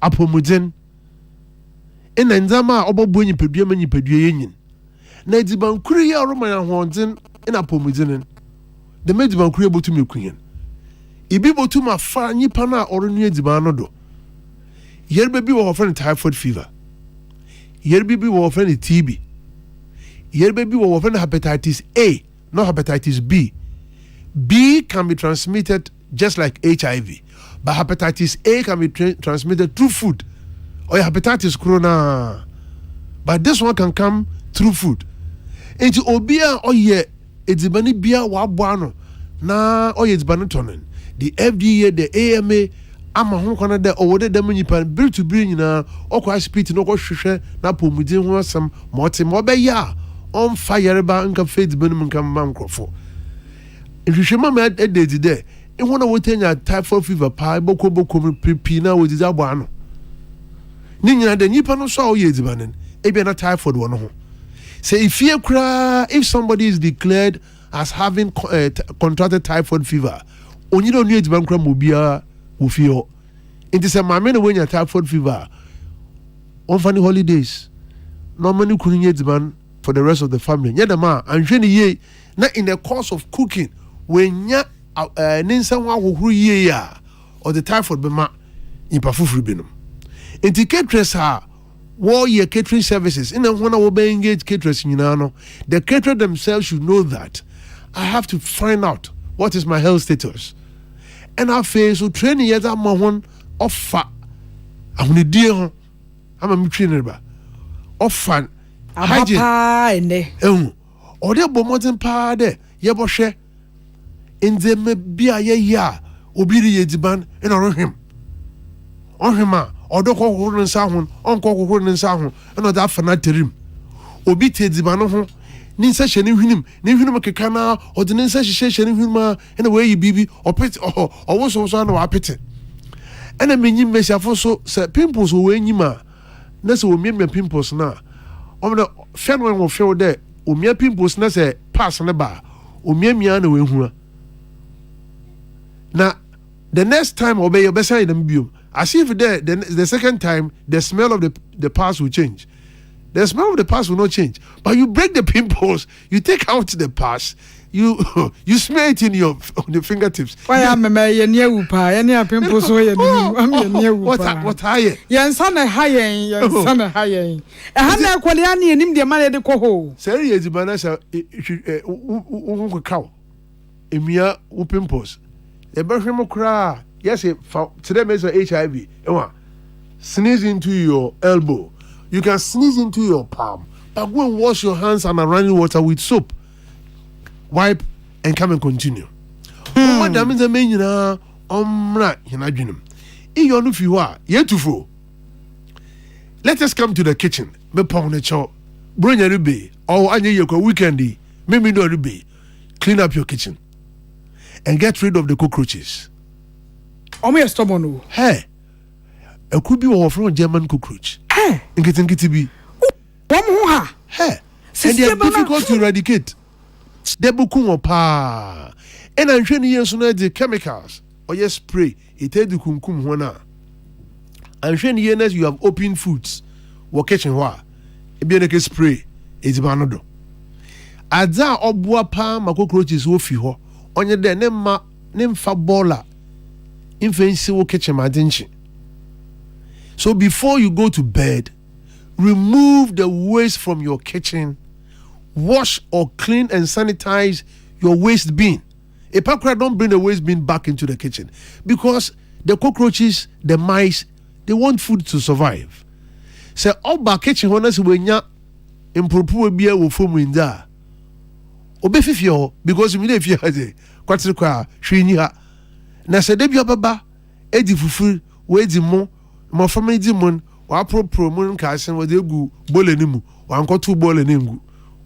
apomuden. Ina nzama obobo nyipadua ma nyipadua yenyin. Na ediban kuru ya roman ahoden ina apomuden. De mediban kuru botum ekuyen. Ibi botum afa nyipa na oronu edibano do. Yerbe bi wo friend typhoid fever. Yerbe bi wo friend TB. Yerbe bi wo friend hepatitis A, not hepatitis B. B can be transmitted just like HIV, but hepatitis A can be transmitted through food. Or hepatitis corona. But this one can come through food. Into obia oye edibani bia wa boano na oye edibani tonen. The FDA, the AMA ama ho kwana de owode dem nyipa bil to bil nyina okwa spirit no ko hwehwe na pomudin ho asam mote mo be ya on fire ba nka faith benum nka mankrofo hwehwe mama ededi de e ho na wotenya typhoid fever pa boko pipi na wodiza abo ano ni nyina de nyipa no so oye edibanen e bia na typhoid wo no ho say if somebody is declared as having contracted typhoid fever onyi do nu ediban kra mobia ufio it is a mamene when you typhoid fever on funny holidays normally kunye diban for the rest of the family nya ma anhwe ye na in the course of cooking when nya ninsa wa hohuru ye ya or the typhoid be ma impa fufuru binum caterers ha wo ye catering services in when we be engage caterers nyina no the caterer themselves should know that I have to find out what is my health status. And I face so training yet I'm one offer. I'm the dear. I'm a trainer ba. Offer hygiene. Or the bomotin pa de ye boshe. In the me be a ya obiri diban and on him. On him or do ko horen sahun on ko horen sahun and that fanatirim. Obite dibano ho. Ninsa sheni hwinim kekana or the ninsa sheni hwima and the way you bibi or pet or was also no apete And I mean, you may have also said pimples who when you ma. That's what me pimples now. On the fan one will feel there. Umia pimples na say pass on the bar. Umia miana we hua. Now, the next time obey your best side them biom. As if there, the second time the smell of the past will change. The smell of the past will not change. But you break the pimples, you take out the past, you smell it in on the fingertips. Why am I near Upa? Any pimples way I'm near Upa. What higher? Yan son a high, yan son a high. A hundred qualiani and him the money the coho. Seri is banasa cow. Emia pimples. The Berham cry. Yes, today means HIV. Sneeze into your elbow. You can sneeze into your palm. But go and wash your hands under running water with soap. Wipe and come and continue. That means the main if you are yet to fall. Let us come to the kitchen. Me pound the chop. Bring your ribby. Or any your weekendy. Maybe no ribby. Clean up your kitchen. And get rid of the cockroaches. Me stubborn. Hey. A could be from German cockroach. Hey. And getting be. Wohaw. Hey. And they are difficult to eradicate. They bukum pa. And I'm training you so the chemicals. Or yes, spray. It had the kumkum wana. I'm training you you have open foods. What kitchen wa. It be like a spray. It's banado. Adza obwa pa ma cockroaches wo fi ho. Onye de nem fa bola. Infensi wo kitchen madinchi. So before you go to bed, remove the waste from your kitchen. Wash or clean and sanitize your waste bin. A pakra don't bring the waste bin back into the kitchen because the cockroaches, the mice, they want food to survive. So oba kitchen honest wenya improper bia wo fomu inda. Obefifio because me dey fear say kwatire kwa hwenyi ha. Na se de bia baba edi fufu we di mo fama di mo wa propro mo nka asen we de gu bole ni mu wa nkoto bole ni ngu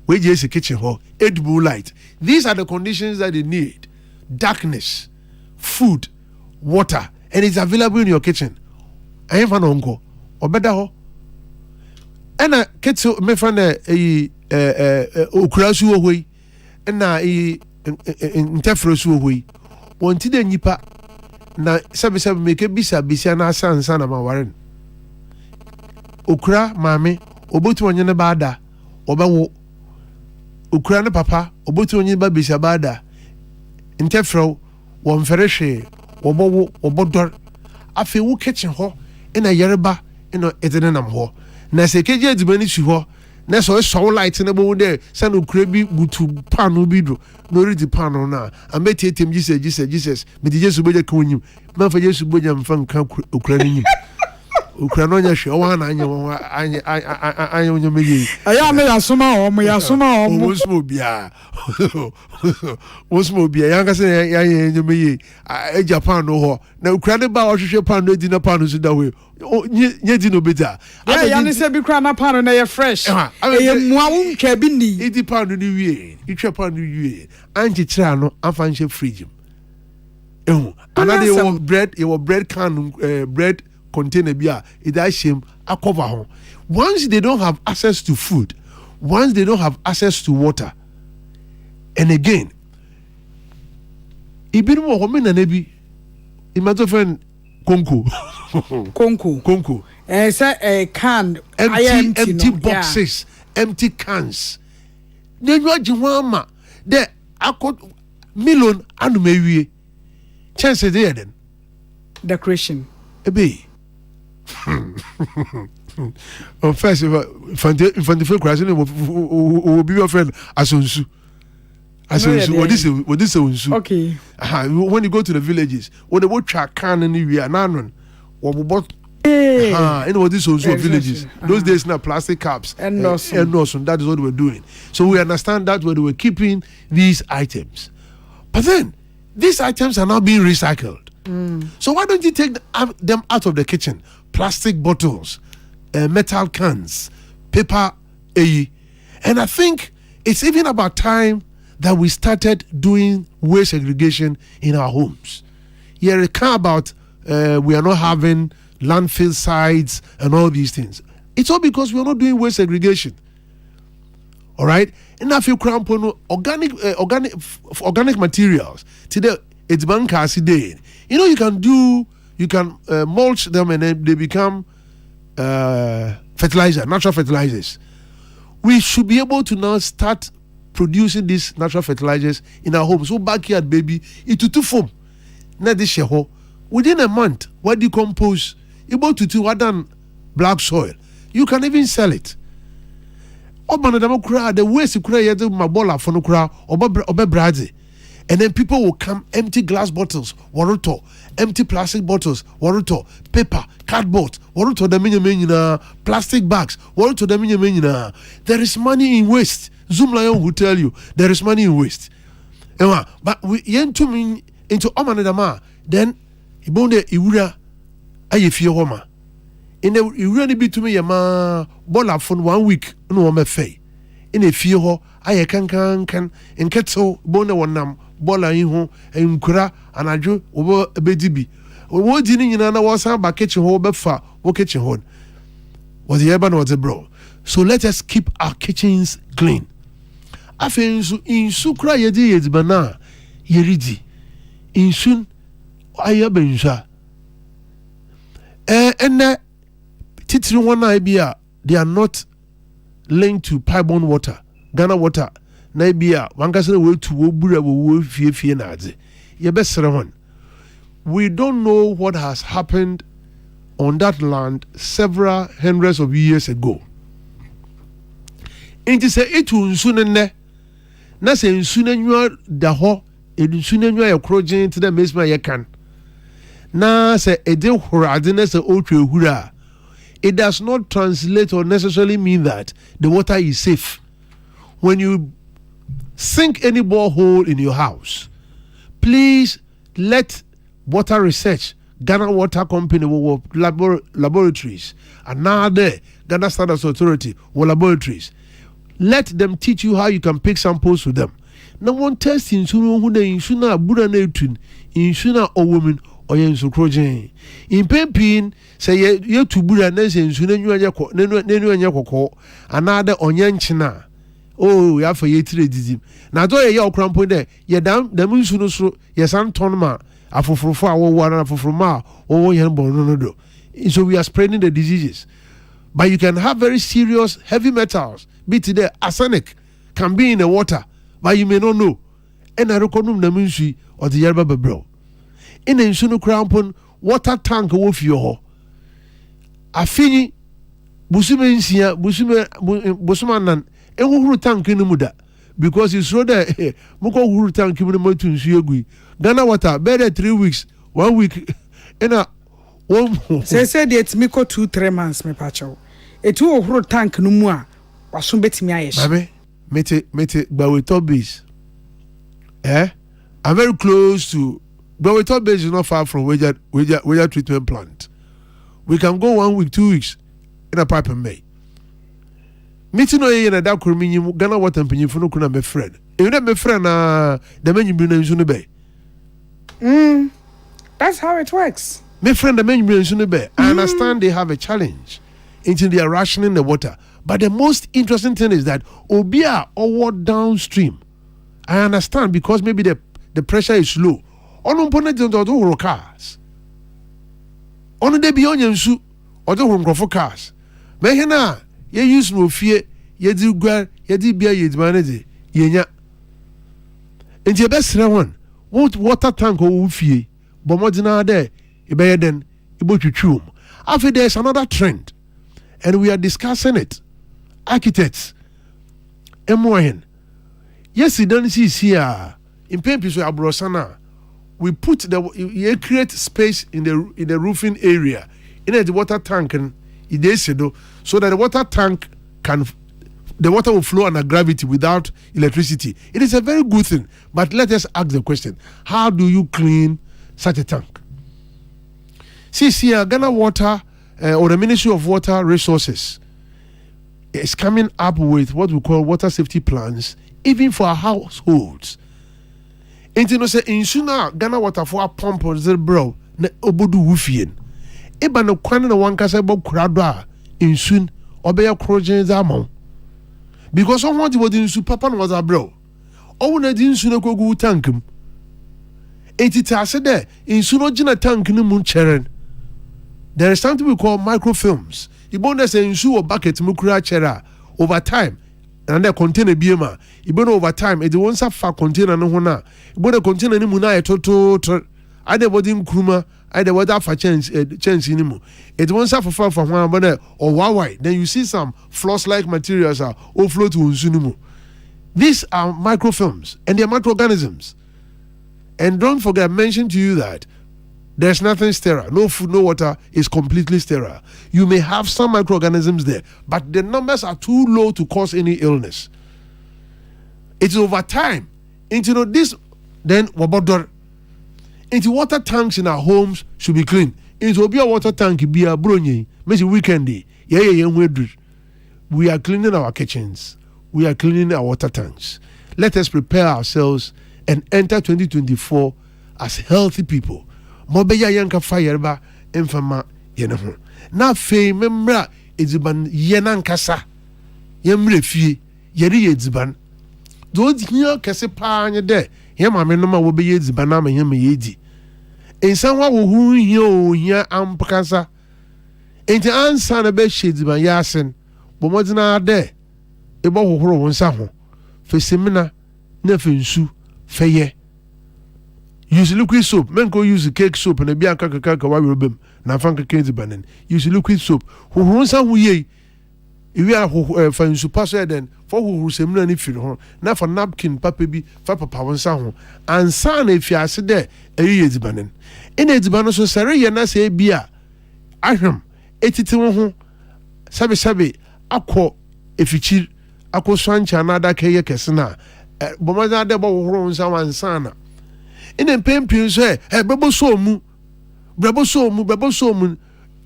we je ese kitchen ho edible light. These are the conditions that they need. Darkness, food, water, and it's available in your kitchen. I am fan onko obeda ho. Ena ketso me fan okurasu ohoi ena ntefrosu ohoi. Wonti de nyipa na sabe make bisa na sansa na mawaren. Okura mame obotu onye ne bada obawo. Okura ne papa obotu onye ba bisa bada. Ntefro wo mferehwe obowo obodor afi wo kitchen ho ina yereba ina etene nam ho na se keje adibani su ho na so light na bo de san okura bi butu panu bi do no ready panu na ambeti etem Jesus me di Jesus boja kan onyim ma fa Jesus boja mfa nka okura ni nyim okura no nya hwe o wa na anya onyo meyi aya me yasoma o Osmo bia yanga se ya onyo meyi e Japan no ho na okura ne ba o hwehwe panu edi na panu so da we nye di no beta ya ne se bi kra na panu na ye fresh e mua wo ntwa bi ni edi panu ni wie itwa panu wie anchi kira no afa nche fridge another your bread can bread container bia it that shame a cover home. Once they don't have access to food, once they don't have access to water, and again ibinu mo ho me na nebi imato friend konko say can empty boxes, empty cans. Then you ajihwama the akot million anu mewie chance dey then decoration ebe first if crash will be your friend asonsu what this is okay when you go to the villages when they would track can anywhere nanon or bought what this also villages those days now plastic cups and awesome. That is what we're doing, so we understand that where they were keeping these items, but then these items are now being recycled. So why don't you take them out of the kitchen? Plastic bottles, metal cans, paper, and I think it's even about time that we started doing waste segregation in our homes. Here it come about we are not having landfill sites and all these things. It's all because we are not doing waste segregation. All right, and if you cramp on organic materials today, it's bankasi day. You know, you can mulch them and then they become natural fertilizers. We should be able to now start producing these natural fertilizers in our homes. So backyard, baby, it to form. Not this year, within a month, what decompose, able to do what done black soil. You can even sell it. The waste you create mabola for no crowd or brady. And then people will come empty glass bottles, waruto, empty plastic bottles, waruto, paper, cardboard, waruto the mini plastic bags, waruto the mini. There is money in waste. Zoom Lion will tell you there is money in waste. But we into Omanadama, then Ibonde Iwura Ayefia Homa. In the you really be to me ma bola for 1 week no me fay in a few ho aye kan in ketso bona wonam bola yin ho enkura anajo obo ebedibi wo di ni nyina na wo san ba kitchen ho befa wo kitchen ho was the eba no the bro. So let us keep our kitchens clean. Afen su insu kra yedi yedibana yeridi insun aye benja titiri one idea, they are not linked to pipeborne water, Ghana water. Naibia, one can say way to Wobura fie nazi. Ye best one. We don't know what has happened on that land several hundreds of years ago. Inti se itu nsunene na se nsunenwa da ho nsunenwa ye krojin ti da mesma ye kan na se ede hurade na se otwe hura. It does not translate or necessarily mean that the water is safe. When you sink any borehole in your house, please let water research, Ghana Water Company laboratories, and now there, Ghana Standards Authority or laboratories. Let them teach you how you can pick samples with them. No one test in Suna Buddha in or women or in Sukrojen. In Pempin, say ye to Buddha Ness in Sunenu another onyanchina. Oh, we have for ye trade. Now, do ye crampo there, ye down the moon suno, ye san tonma, a for our water for ma, or yan bonodo. So we are spreading the diseases. But you can have very serious heavy metals, be today arsenic, can be in the water, but you may not know. And I reconum the munshi or the yerba bro. In the insunu crampon, water tank wolf yo. Afini Busumensia, Busumanan, and who tank in the muda. Because it's so that Moko who tank in the mountain Siogui. Ghana water, better 3 weeks, 1 week, and a one. Said it's Miko 2-3 months, me pacho. A 2 tank no more. Was soon betting me. Baby, mete, but we top base. I'm very close to. But we thought base is not far from where treatment plant. We can go 1 week, 2 weeks in a pipe and May. Meeting no in a dark room, Ghana water and penny for no kuna me friend. If not my friend, the menu bring in bay. That's how it works. My friend, the menu brings in bay. I understand they have a challenge into their rationing the water. But the most interesting thing is that Obia or downstream. I understand because maybe the pressure is low. On point to cars. On the beyond you or the home for cars. Mahena, ye use no fear, ye do grad, ye did be a yet manager, ye. And your best one, what water tank or fee, but more than there, you better than able to chew. After there's another trend, and we are discussing it. Architects, MYN. Yes, you don't see here in Pempis or Abrosana. We put you create space in the roofing area in the water tank and so that the water tank the water will flow under gravity without electricity. It is a very good thing, but let us ask the question: how do you clean such a tank? See here, Ghana Water or the Ministry of Water Resources is coming up with what we call water safety plans, even for our households. And you know, say in Suna, Ghana Water for a pump or bro, na obodu wufien eba no kwan na wankasa bo kurado a insun obeya krojen za amon because on want body insu papa no was abro o na di insu na kogu tankum etitase de insu no gina tank no mu cheren. There is something we call microfilms. Ibona say insu or bucket mu kura chera over time and the container biema ibona over time e de won sa fa container no ho na ibona container ni mu na etoto ade body nkruma ade wada fa chance ni mu it won sa for one but or why then you see some floss like materials are float to insu ni mu. These are microfilms and they are microorganisms. And don't forget, I mentioned to you that there's nothing sterile. No food, no water is completely sterile. You may have some microorganisms there, but the numbers are too low to cause any illness. It's over time. Into this, then into water tanks in our homes should be clean. Into be a water tank be a brunye. Maybe weekendy. We are cleaning our kitchens. We are cleaning our water tanks. Let us prepare ourselves and enter 2024 as healthy people. Mobeya yanka fayerba enfama yeneho. Na fe memra edziban yenankasa. Yemre fie yeri edziban. Do hiya kese pa anye de. Yema me no ma wo be edziban na me yema yedi. Ensan wa wo hu hiya ampakasa. Enti ansa na be hyedziban yasen. Bomodina de ebo hohoro wonsa ho. Fesemina na fensu feye. Use liquid soap. Men go use cake soap and a be kaka wa rubem na fanka kenzi banen. Use liquid soap. Who hunsa hu ye. If you are fensu paso then for who semina ni feel ho. Na for napkin papa bi fa papa wonsa ho. Ansa na if you are there e banen. In edibano so sare ye na se bia. Ahwem etiti ho sabe akọ efichir akọ swancha na da keye kesena. Bomaza de bo horo nsa wansana ene pempin so bebo so mu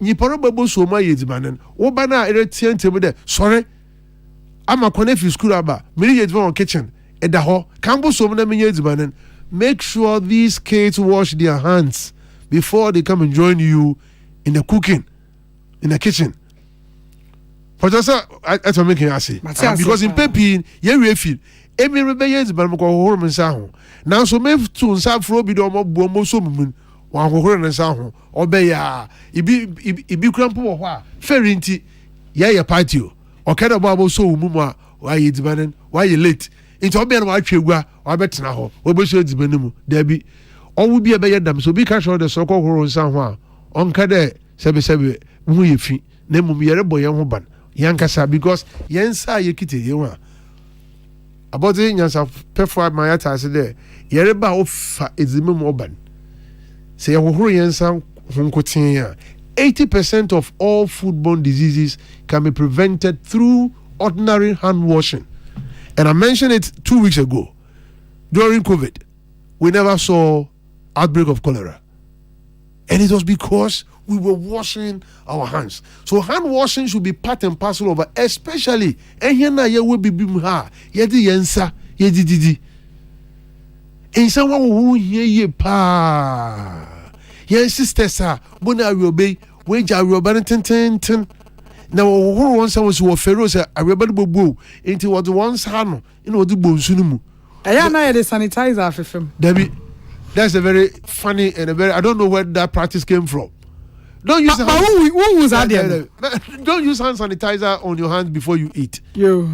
nyiporo bebo so mu ayedibanen wo ba na eretiente mu de sorry ama kone fi school aba meri yediban on kitchen eda ho kambo so mu na menye edibanen. Make sure these kids wash their hands before they come and join you in the cooking in the kitchen. For just I making I say because in pempin ye feel emi rebe yezi ban ko hohoro nsa ho na so me tu nsa fro bi do mo bu mo so mun wa hohoro nsa ho obeya ibi krampo wo ho a feri nti ye party o kada bo so mu mu a wa yezi banen wa ye late nti obeya na wa twegua wa betena ho wo so yezi mu da bi owu bi e be dam so bi ka show de so ko hohoro nsa ho a onka de sebe hu ye fi na mum yere boye ho ban yankasa because yensa ye kite ye wa about the nyansa perform my attacks there. Yereba ofa ezimum oban. Say hohoro yensa honkotin 80% of all foodborne diseases can be prevented through ordinary hand washing. And I mentioned it 2 weeks ago. During COVID, we never saw outbreak of cholera. And it was because we were washing our hands. So hand washing should be part and parcel of it, especially and here na ye will be bimha yedi yensa yedi didi. In someone who ye pa ye sisters are bona obey wage a robin ten. Now who once was feroz a rebel bobo into what once hano in what the bonsunumu. I know the sanitizer for film. Debbie, that's a very funny and a very I don't know where that practice came from. Don't use who was that there? Don't use hand sanitizer on your hands before you eat. Yo.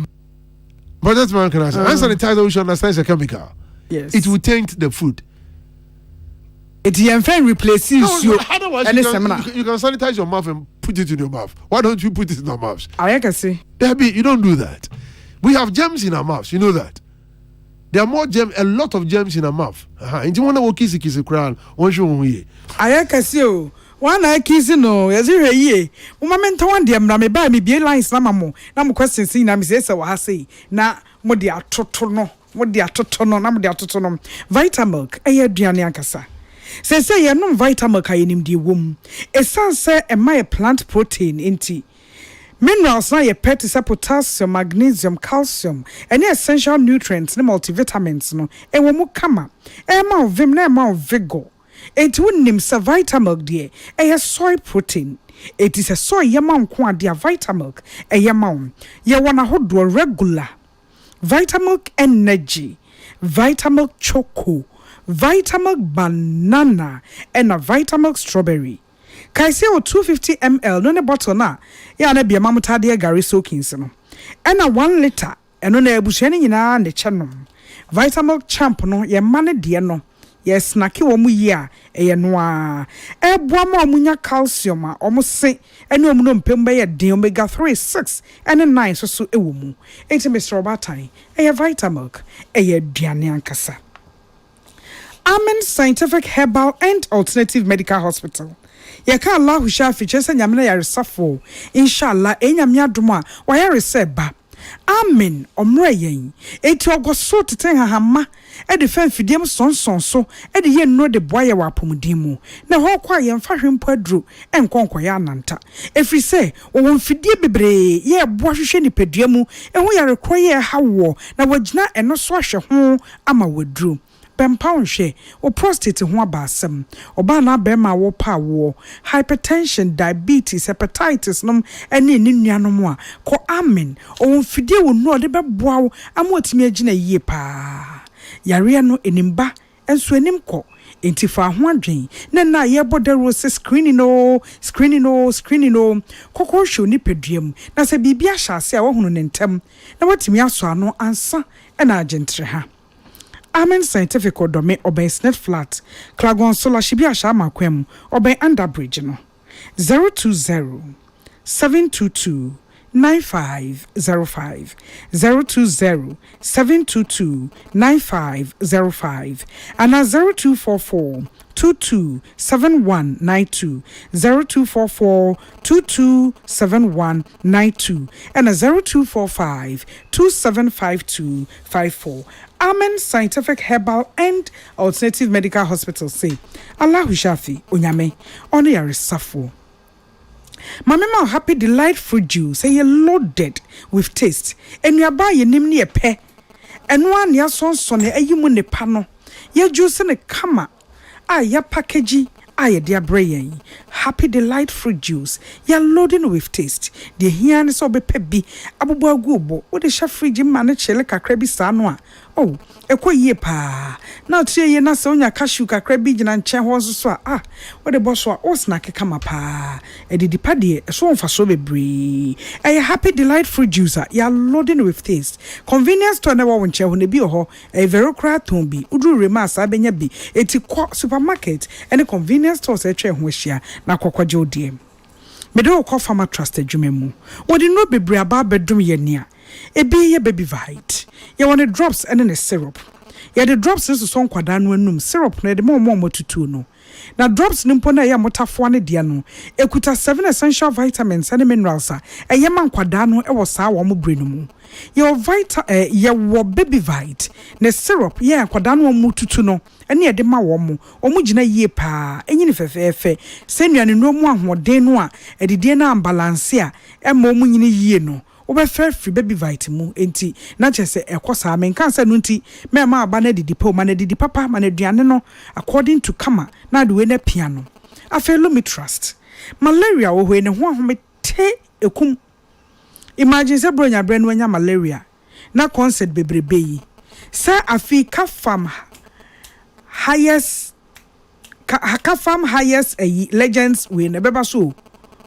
But that's my answer. Hand sanitizer, we should understand, is a chemical. Yes. It will taint the food. It replaces you. Otherwise, you can sanitize your mouth and put it in your mouth. Why don't you put it in our mouths? I can see. Debbie, you don't do that. We have germs in our mouths. You know that. There are more germs, a lot of germs in our mouth. And you want to kiss crown? I can see. One I kiss no, as you ye. Moment one dear, me buy me be lines namamo. Nam question sing nam says so I say. Na modia totono, modia totono, namodia totono. Vitamilk, a dianiankasa. Say ye no vitamilk I in the womb. A son say a my plant protein in tea. Minerals na ye pet is potassium, magnesium, calcium, and essential nutrients, no multivitamins no. E wo mu kama. E ma vim na ma vigor. enti wonnim sa Vitamilk de soy protein. It is a soy yama nko ade Vitamilk yama ye wona hodo regular Vitamilk energy, Vitamilk choco, Vitamilk banana and a Vitamilk strawberry. Kaise o 250 ml no ne bottle na ya na bia mamutade gari soakings no. And a 1 liter eno na ebusuane nyina ne chenom. Vitamilk champ no ye mane de no. Yes, snacki wo mu yi a eye no a eboa ma omunya calcium a omo se ene omu no mpem be ye den omega 3 6 ene 9 so ewo mu enti Mr. Obatan eye Vitamilk eye aduane ankasa. Amen Scientific Herbal and Alternative Medical Hospital. Yeka Allah shafi chese nyamena yaresafo inshallah enyame adom a wa yarese ba. Amen omre yen eti ogoso teten hahama e de fan fidiem sonson so e de yen no de boye wa pomudin mu na ho kwa yen fa hwempo aduru enkonko ya nanta efri se wo fidie bebre ye bo hwehwe ni pedua mu e ho yare kroye hawo na wagina eno so ahwe ho ama waduru Bempounche or prostate ho abasem oba na be ma wo pa wo hypertension diabetes hepatitis nom ene ni nuanom a ko amen o mfidie wo no de beboa wo amotimi agina yie pa yare no enimba enso enim ko enti fa ho adwen na ye bodero se screening no kokko hwo ni peduam na se bibia hyase a wo hunu ne ntem na watimi aso ano ansa na agentre ha. Amen Scientific Odome Oben Snet Flat, Klagon Sola Shibia Shama Kwem, Oben Underbridge no 020 722 9505 020 722 9505 and 0244 227192 0244 227192 and 0245 275254. Amen Scientific Herbal and Alternative Medical Hospital say Allah Shafi Onyame on your safo. Mama happy delight fruit juice say loaded with taste and you buy your name near pe and one ya son ayimu ne pano ya juice ne kama ya package ya dear brain happy delight fruit juice ya loading with taste the here so be pebi abubu agubo wo de sha fridge man chele kakra bi sa no a oh ekoyie pa na tie ye na se onya cashew kakra bi gina nche ho so a wo de boso a o snack kama pa edidi pa de so mfa so bebre happy delight fruit juice ya loading with taste convenience store na wo nche ho ne bi ho very kraton bi uduru rema sa benya bi eti supermarket any convenience stores etwe ho hia na kokwaje odie medo ko farmer trust adwumemu wo de no bebre aba bedum ye nia ebi ye baby vite ye want drops and then a syrup ye the drops is so nkwada no anum syrup na de mo tutu no na drops nimpo na ye motafo ne de no ekuta 7 essential vitamins and minerals ye man kwada no e wo saa wo mo bre no mu ye ye wo baby vite na syrup ye kwada no mo tutu no ene ye de ma wo mo gina yie pa enyini fefefe se nuane no mu ahoden no a edidie na balance a e mo mu nyini yie no obefer free baby vitamin enti na chese ekosa men kan se no nti me ma aba na didi pa ma na didi papa ma na duane no according to kama na de we na piano afelo me trust malaria wo hwe ne ho ahomete ekum imagine se bronya bre no anya malaria na concert bebrebe yi sa afi ka fam highest legends we na beba so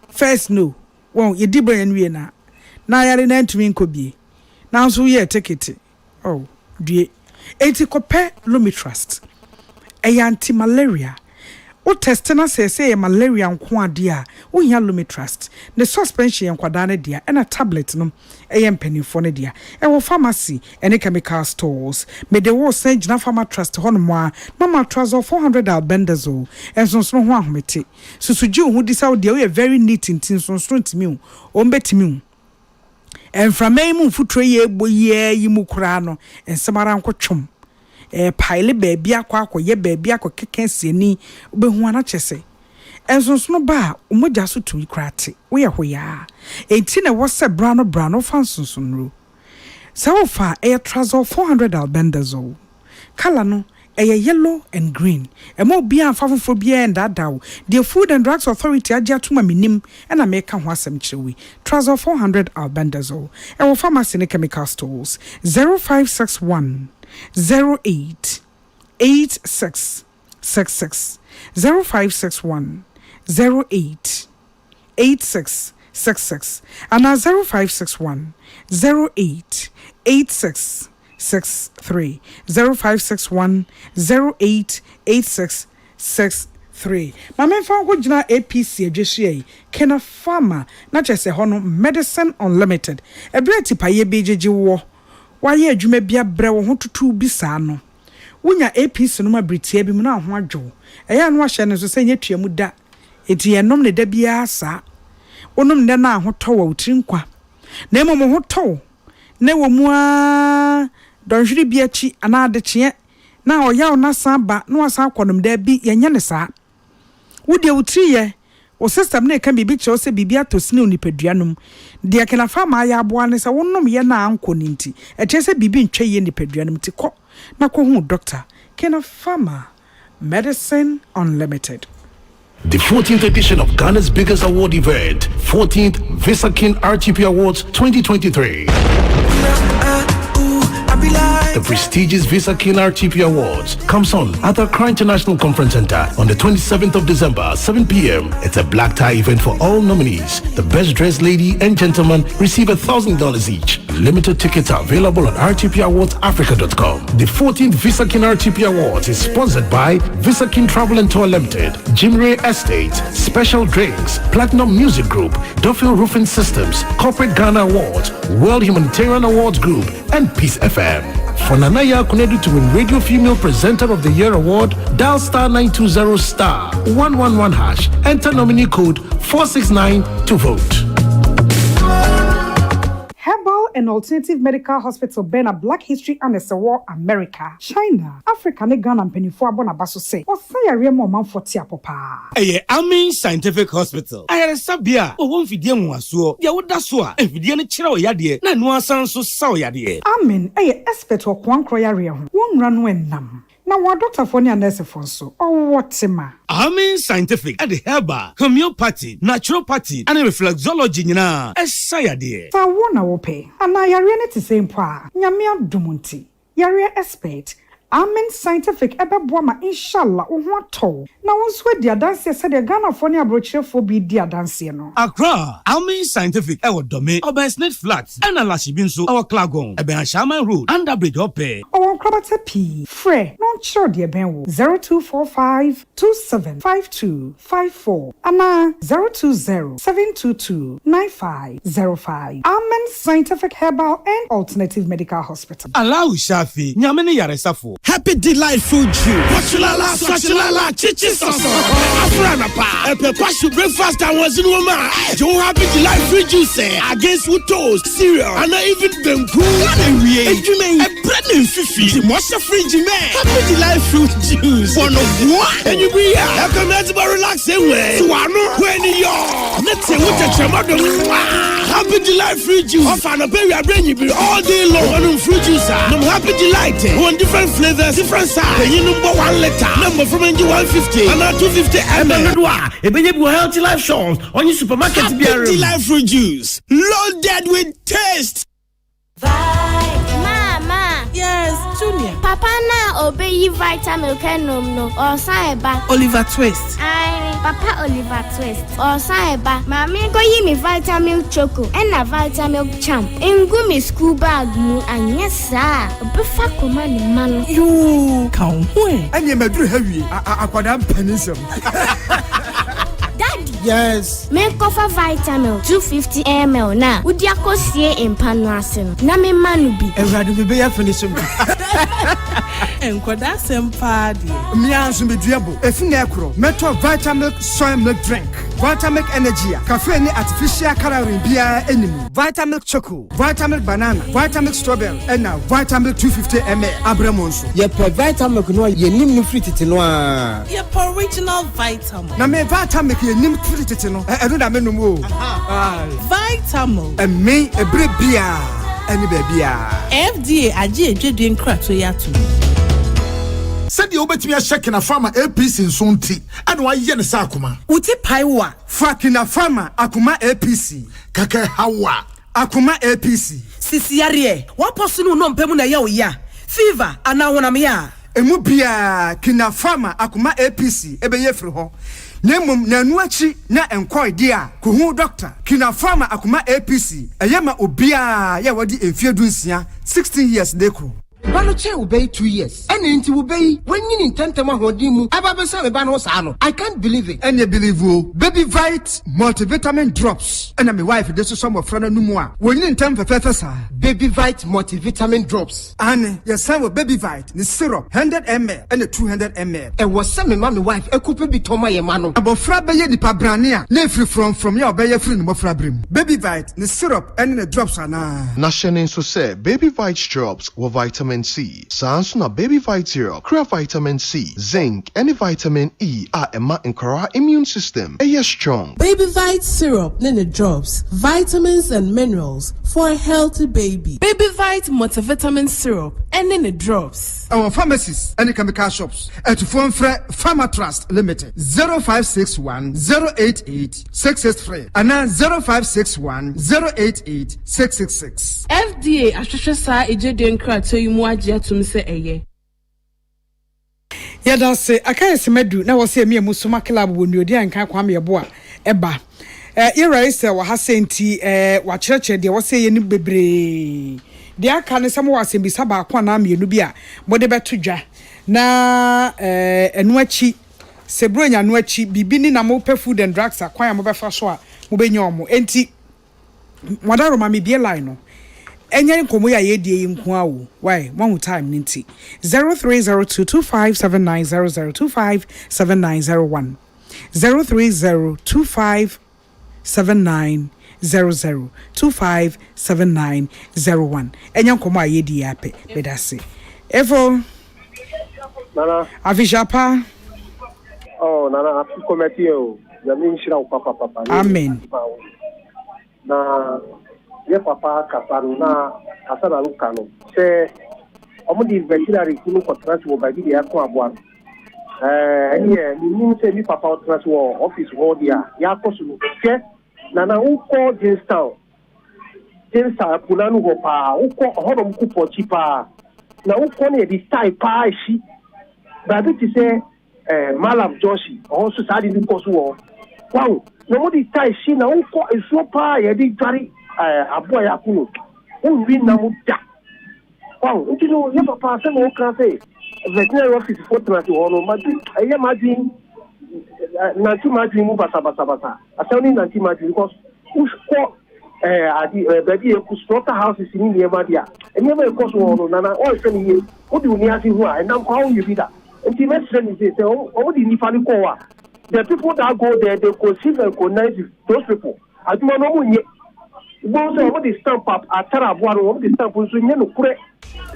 first no won ye di bronya nwie na yare na ntumi nkobie na so ye ticket oh die enti kope lomi trust anti malaria o test na say malaria nko ade a wo hia lomi trust the suspension nkwada na dia na tablet no mpanifo ne dia wo pharmacy and chemical stores me de wo say gina pharma trust hono a mama trust of 400 albendazole enso so ho ahomete susuji hu di sa dia we very neat intin so ntimi o mbetimi enframa mu futuro ye boye yi mu kura no ensemara nkotwom pile baby akwa ye baby akokeke sieni obehu ana chese ensonsono ba umoja so tumi krate we ye hoya enti na wose brano fansonsonro sa ofa trazol 400 albendazole kala no yellow and green. E mo bia fafofo bia and dadaw. The Food and Drugs Authority agia tuma minim and America ho asem chiwi. Trouser 400 albendazole. E wo pharmacy ne chemical stores. 0561 08 8666 0561 08 8666 and 0561 08 8663 0561 08 8663. My man found go jina APC adwehye Kena Farmer na chese hono Medicine Unlimited. Ebre tipaye bejeje wo. Waye adwuma bia bre wo ho tutu bi saa no. Wonya APC no ma britia bi mu na ho adwo. Eya no ahye ne so se nyetua mu da. Eti enom ne da bia saa. Onom ne na ho to wa utirinkwa. Na emo mo ho to. Ne wo mu a donhwiri bia chi ana adekye. Na oya ona san ba na wasan akonom da bi yenye ne saa. Wo de utiriye o system na kan bibi che o se bibi atosine onipaduanom. De Kena Farmer ya aboa ne se wonom ye na anko ninti. E che se bibi ntwe ye nipaduanom ti ko. Na ko hu doctor Kena Farmer Medicine Unlimited. The 14th edition of Ghana's biggest award event, 14th Visa King RTP Awards 2023. The prestigious Visa King RTP Awards comes on at the Accra International Conference Center on the 27th of December, 7 p.m. It's a black tie event for all nominees. The best dressed lady and gentleman receive $1,000 each. Limited tickets are available on rtpawardsadafrica.com. The 14th Visa King RTP Awards is sponsored by Visa King Travel and Tour Limited, Jim Ray Estates, Special Drinks, Platinum Music Group, Duffield Roofing Systems, Corporate Ghana Awards, World Humanitarian Awards Group, and Peace FM. For Nana Yaa Konadu to win Radio Female Presenter of the Year Award, dial *920*111#. Enter nominee code 469 to vote. Herbal and Alternative Medical Hospital Bena Black History and War America, China, Africa ne Ghana mpenifo abona baso say. Osaya remo manfo ti apopa. Akan Scientific Hospital. Ayare sabia o won fidie nwaso. Dia woda so a fidie ne kire oyade na no asan so sa oyade. Amen. Expert o kwankro yare ho. Won ranu enam. Na wa doctor for ne nurse for so. O wotima. Akan Scientific at the herbal, homeopathy, naturopathy, and reflexology nyina. Esayade. Sa wona wo pe. Ana yare ne ti same pa. Nyame adumunti. Yare expert. Amen Scientific ebeboa ma inshallah wo ho ato. Na won so di adanse se de Ghana for ne abrochirefo bi di adanse no. Accra, Akan Scientific ewo dome, Obersnet Flat, and Alashibi nso ewo Klagon, Eben Shaman Road, Underbridge Ope. O krabata p. Fre, non sure de ben wo 0245 275254. Ana 020-722-9505. Amen Scientific Herbal and Alternative Medical Hospital. Allow Shafi, Nyamene Yaresafo. Happy delightful June. Wachulala, swachulala, chichi soso. Afrana pa. Epe pashu breakfast and was in woman. Joe happy delightful juice against Wotos, cereal, and even them cool. And we a bread and fifi. Mosha fridge man. Happy delightful juice. One of what? And you be here. I come out to relax anyway. So I know when you're. Let's say what a chamado. Happy delightful juice. Off and a baby, I bring you all day long. One fruit juice. I'm happy delight. One different flavors, different size. You number 1 liter. Number from NG 150 and 250 ml. Wohaw Healthy Life shops on your supermarket. Happy delightful juice. Loaded with taste. Mama. Yes, Junior. Papa na obey vitamin kenom no or saiba. Oliver Twist. Aye, Papa Oliver Twist or saiba. Mama go yi me vitamin choco and a vitamin champ. Engu me school bag mu and yes sir. Obefa koma ni man. You can win. Anye medru heavy akwada mpanisem. Daddy. Yes. Me cover vitamin 250 ml na. Udi akosie empano ase no. Na me manu bi. Everadu be ya finish me. Enkoda sempa di. Me anso be duabo. Efi na ekro. Meto vitamin soy milk drink. Vitamin energy. Cafe ni artificial coloring bia enimu. Vitamin choco, vitamin banana, vitamin strawberry, and now vitamin 250 ml. Abramonso. Ye per vitamin no ye nim no free no a. Ye per original vitamin. Na me vitamin ye nim free tete no. E do na me no mo. Vitamin. E me e bre bia. Eni be bia. FDA aje edwedwe nkrato ya to. said you obet me a check in a farmer APC in Sunti, and why yen sakuma. Uti paiwa. Fucking a farmer, Akuma APC. Kaka hawa. Akuma APC. Sisiarie, what person who no pemuna ya? Fever, and now when I'm here. Emubia kina farmer Akuma APC, ebeye friho. Nemum na nuachi na enkwai dia kuhu doctor kina farmer Akuma APC eyema obia ya wadi emfiedunsia 16 years dekro. Banoche obey 2 years. Any inti obey when you intend to mahodimu. Ababesa me bano sano. I can't believe it. And you believe you baby vite multivitamin drops. And my wife this is some of friend numwa. When you intend for professor baby vite multivitamin drops. And your son with baby vite the syrup 100 ml and the 200 ml. And was some my wife a couple be toma ye mano. About frabaye di pabrania. Ne free from your baby friend mo frabrim. Baby vite the syrup and the drops are na. Nashenin so say baby vite drops with vitamin C. Sansuna baby vite syrup, crea vitamin C, zinc, and vitamin E are a encourage immune system. A strong. Baby vite syrup, Nana drops, vitamins and minerals for a healthy baby. Baby vite multivitamin syrup and Nana drops. Our pharmacies and chemical shops at Phone Pharma Trust Limited 0561 088 663 and 0561 088 666. FDA Ashashasa Ejeden Krato Muaja to Mr. Eye. Yada say Akan Semedu na wose me musuma club wonu odi anka kwame yebo a eba era ise wa hasenti wa chereche de wose ye ni bebre de aka ne samo wase bisa ba kwa na mienu bi a bode betodwa na enu achi sebronya anu achi bibini na mo pe food and drugs akwan mo befa so a mo benya omo enti wadaro ma me bie line no enye nkomo ya yedie nko awo why one time ninti 0302257900257901 0302257900257901 enye nkomo ayedie ape bedase evo Nana afishapa oh Nana afi kometi o yami nshira papa amen na ye papa kaparu na asana lukano se omudi veterinary kunu contract wo ba bi ya ko aboa enie ni se mi papa contract wo office wo dia ya kosu se na uko Jamestown punanu go pa uko hodom ku pochi pa na uko ne di style pa shi ba bi ti se Malam Joshi o so sadi ni kosu wo wow no mudi style shi na uko esuo pa ye di twari aboa ya kuno unwi na muda wow ntino ye papa se no kan se veterinary office for transit wono madu eye madin nanti madin mu basa asani nanti madin because usko adi baby e ku slaughter houses ni ne ma dia enye ma e koso wono nana o se ni ye odi uni asi hu a enam kwa you be that nti me se ni say o di ni fani ko wa the people that go there they conceive and connect those people aduma no mu nye bo so o di stamp up atara aboaro o di stamp so nye no kure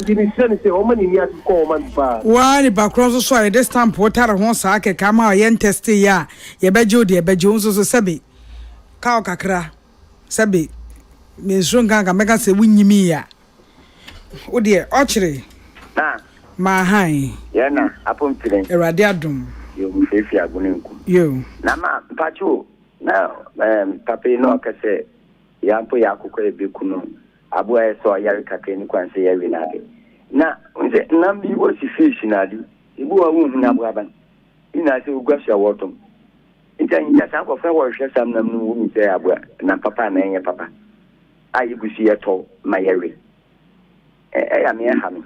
di ni se ni say o mani ni ati ko o man ba wa ni background so e de stamp o tara ho sa ke kama o yen test ya ye beje o de beje o so sebe ka o kakra sebe me zonga ga mega se wunyimi ya o de o chire ma han ye na apom tire erade adum yo fefi aguninku yo na ma pacho na pape no kase ya mpo ya akoko ebekuno abo eso ya kakre ni kwanse ya winade na nze na mi wo si fish na di ibu wa wu na abo aban ina se ugwasha wotom nta nya sa ko fe wo hwe sam na mu wu mi se abo na papa na enye papa ayi busi yeto mayere ya me ha mi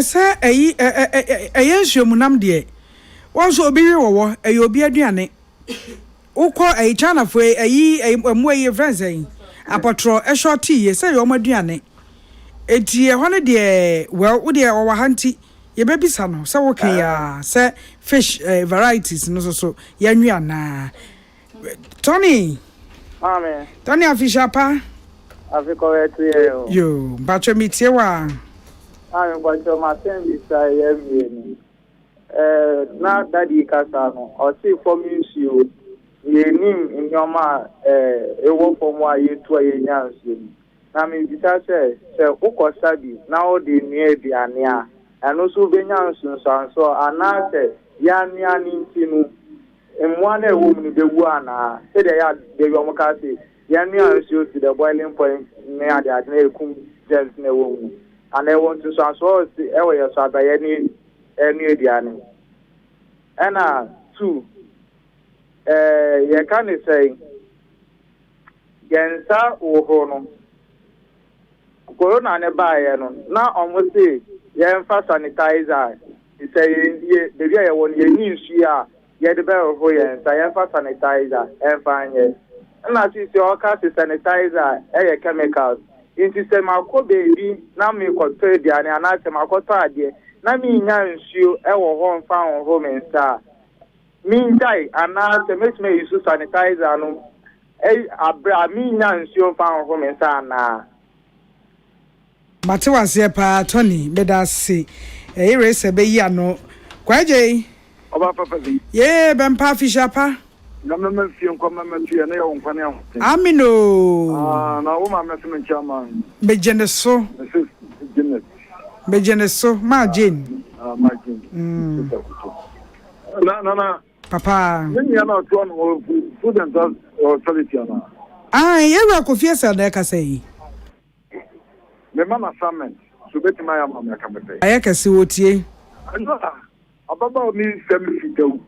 sa eyi nhwemunam de wonso obi wo eyi obi aduane ukọ eyi chana fo eyi emu eyi friends eyi apotro e shorty ye say yo maduane eti e hono de well wo de wo hanti ye bebisa no say wo kan ya say fish varieties no so yanwa na Tony amen Tony afishapa afiko etu yo bacho mitiewa I'm going to my same every now daddy Casano or see from you ye name in your ma a work from why you to a young. I mean, this I say, Uko Sabi, now the near the Ania, and also Benyan so anase Yan Intinu in one woman the one said they were Macati Yan to the boiling point near the Kum James in a woman and I want to transfer the area so by any Diani and 2 you can say Gensa Wohaw Corona nearby now almost say Yanfa sanitizer. He say the way I want your news here, you the better for you, and Yanfa sanitizer, and fine, yes. And as you see, all cast sanitizer, air chemicals. Into say, my co baby, now me got 30 and I say, my co 30. Now me young shoe, our home found home and star. Meantime, and now say, make me use sanitizer, no. I mean, young shoe found home and star now. Mate was pa Tony beda se erase be ya no kwaje oba papa ye ben pa fisha pa na mama fie nkoma ma fie na ye wonkwane ho amino na wo ma mese men chama be geneso ma jane ma jane na papa men ya na to no food and authority na ye ra ko fie se na ka say me mama assignment so beti my mama ka mete ayaka si wotie ababa mi sem fitawu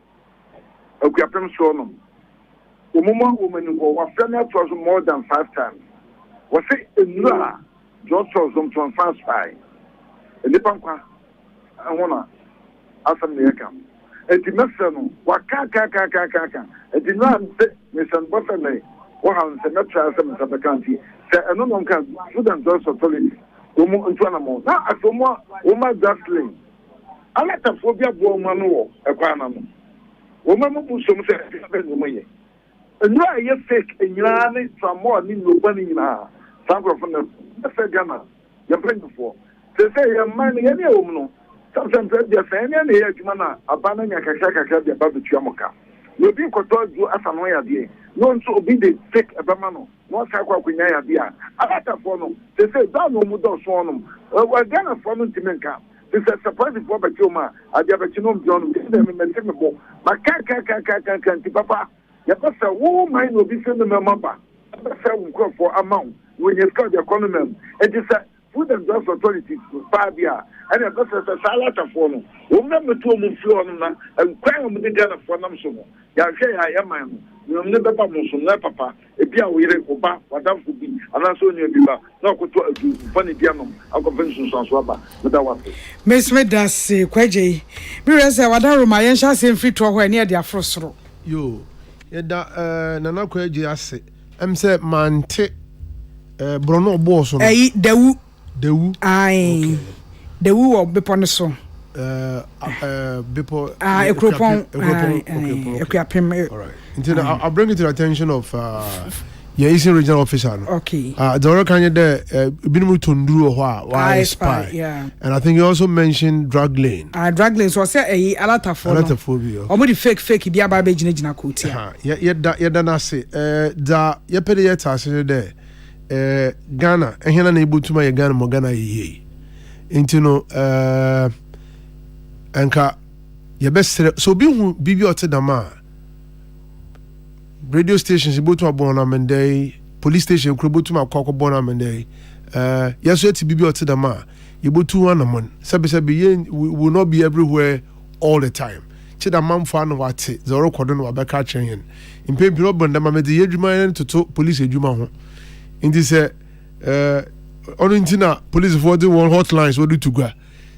akuapem so no umuma woman go wa frame to more than 5 times we say enura just some transfer spy eni pankwa anwona asam ne yakam enti meseno wa ka enti na me san bofa me wa han se metra se me sabakanti eno no kan food and drugs authority omo ntwana mo na asomo oma dustling ala ta phobia bo mo no wo ekwa na no oma mo busom se be no mo ye enu aye fake enyira ne samo ni no ba ni na sanko fo na se gana ya bring for se ya man ye ne omo no sometimes they say ne ye adwuma na abana nya kakaka bia ba betua moka no bi koto du asano ya de no nso obi de fake ebama no no sa kwa kunya ya bia alata fo no se da no mu do so no wa gana fo no timenka se surprise for betuma adia betino mjo no de me mente me bo maka ti papa ya pasa wo mai no bi se no me mamba pasa wo nkofo amount when you scout the economy it is food and drugs authority babia and the pasa salata fo no wo na meto mu fio no na nkwan mu de gana fo nam so no ya hwe ya man no ne beba mo so na papa e bia wo yire ko ba wadam ko bi ana so ni bi ba na ko to adu fani bia no akonvention so aba da wa Miss Medas kwaje bi rese wadaro ma yen sha se mfiri to ho ene de afrosoro yo yeda nana kwaje ase em se mante brono bo so no dewu ai dewu wo bepo ne so before ekropon okay. All right. Until I'll bring it to the attention of your Eastern Regional Officer. Okay. The other kind of binimu tunduru why spy. Yeah. And I think you also mentioned drug lane. Drug lane. So I say alataphobia. Almost fake. Be about being jina kuti. Yeah. Na say. Da pede ye tasi there. Ghana. Ehena na ibu tuma ye Ghana mo Ghana ye. Intino Anka ye best so bibi ote dama radio stations ibotu abona mendei police station krobotu makoko bona mendei yeso eti bibi ote dama ibotu anamon sabe ye will not be everywhere all the time chida mamfo anu wate zoro kodo no abeka chen impempiro bonda mamedi yedwuma to police edwuma ho indi se onuntina police for the one hotlines what do to go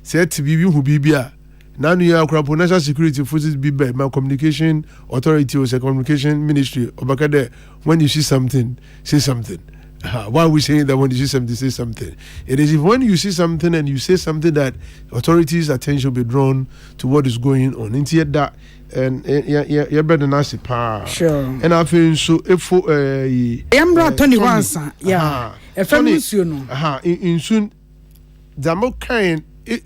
say eti bibi hu bibia Nana Yaa Konadu National Security Forces be by my communication authority or communication ministry. Obakade, when you see something, say something. Why are we saying that when you see something, say something? It is if when you see something and you say something that authorities' attention will be drawn to what is going on. Into that and yeah, better than pa. Sure. And I feel so if Tony Wansa, yeah. Tony, in soon, Damo kind. When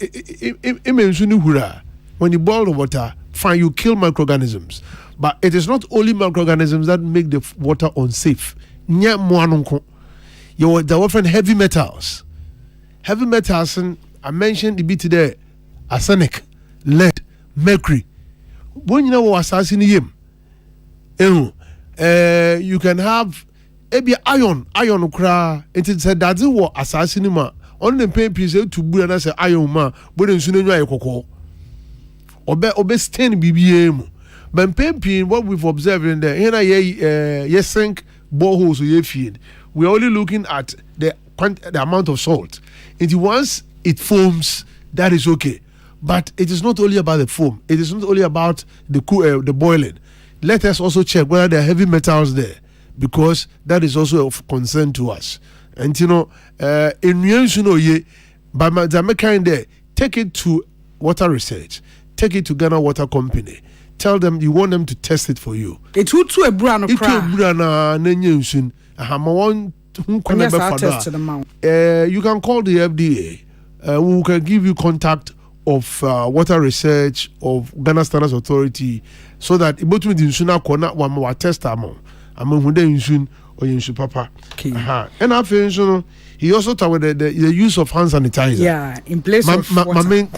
you boil the water, fine, you kill microorganisms. But it is not only microorganisms that make the water unsafe. There are often heavy metals. Heavy metals, I mentioned the bit today, arsenic, lead, mercury. When you know assassin him, you can have iron kra. It said that's what assassin ma. On the paper say to bu and say iron ma, but in sunu nwa ekoko. Obe stain BBM. But paper what we've observed in there, here sink boreholes we feed. We're only looking at the amount of salt. And once it foams, that is okay. But it is not only about the foam. It is not only about the boiling. Let us also check whether there are heavy metals there, because that is also of concern to us. And in by my kind there, take it to water research, take it to Ghana Water Company. Tell them you want them to test it for you. It would to a brand of crap. You can call the FDA. We can give you contact of water research of Ghana Standards Authority, so that about with insuna kona one more test among who they insun or insu papa. And after he also talked about the use of hand sanitizer. Yeah, in place of water.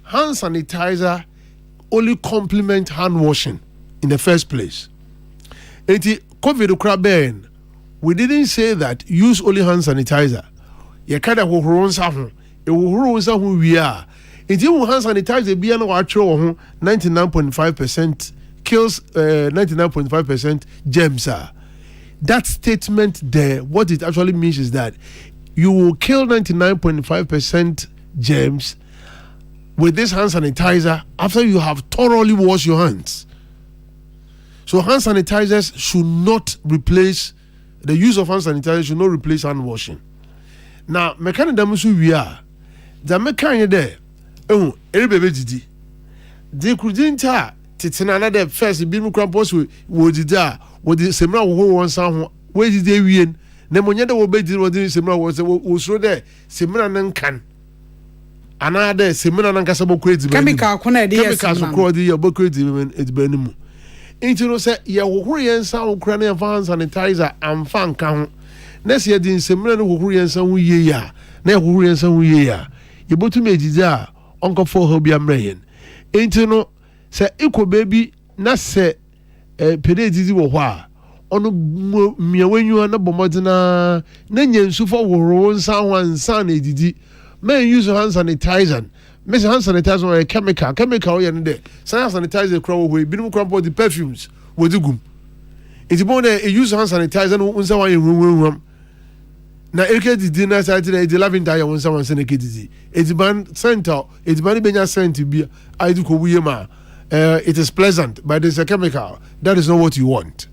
Hand sanitizer only complement hand washing in the first place. COVID crab, we didn't say that use only hand sanitizer. You can't have who we are. If you hand sanitizer, be an 99.5% kills 99.5% germs. That statement there, what it actually means is that you will kill 99.5% germs with this hand sanitizer after you have thoroughly washed your hands. So hand sanitizers should not replace, the use of hand sanitizer should not replace hand washing. Now, mechanism we are the mechanic there. Every baby did. They couldn't titina another first beam crampos would da with the similar one sound. Where did they win? Nemonia will be the similar was so there, similar and can. Another similar and Casabo crazy chemical chemicals across the Bocrazy it's Benimo. Into say, Yahurian sound cranial fan sanitizer and fan count. Next year, the similar Hurian San ya. Ne Hurian San ya. You bought to me, Jizza, Uncle for Hobby American. Into no, say, equal baby, not say, Pedezi Wohaw. On me when you are not Bomodina, Nanyan Sufa will run someone, son, did men use hand sanitizer. Miss hand sanitizer or a chemical, and there. Sans sanitizer crow, we been crumple the perfumes with the goom. It's more than a use hand sanitizer, and someone in room. Now, the dinner side today, the loving diet when someone sent a kitty. It's been sent out, it's been sent to be. I do Kuyama. It is pleasant, but there's a chemical. That is not what you want.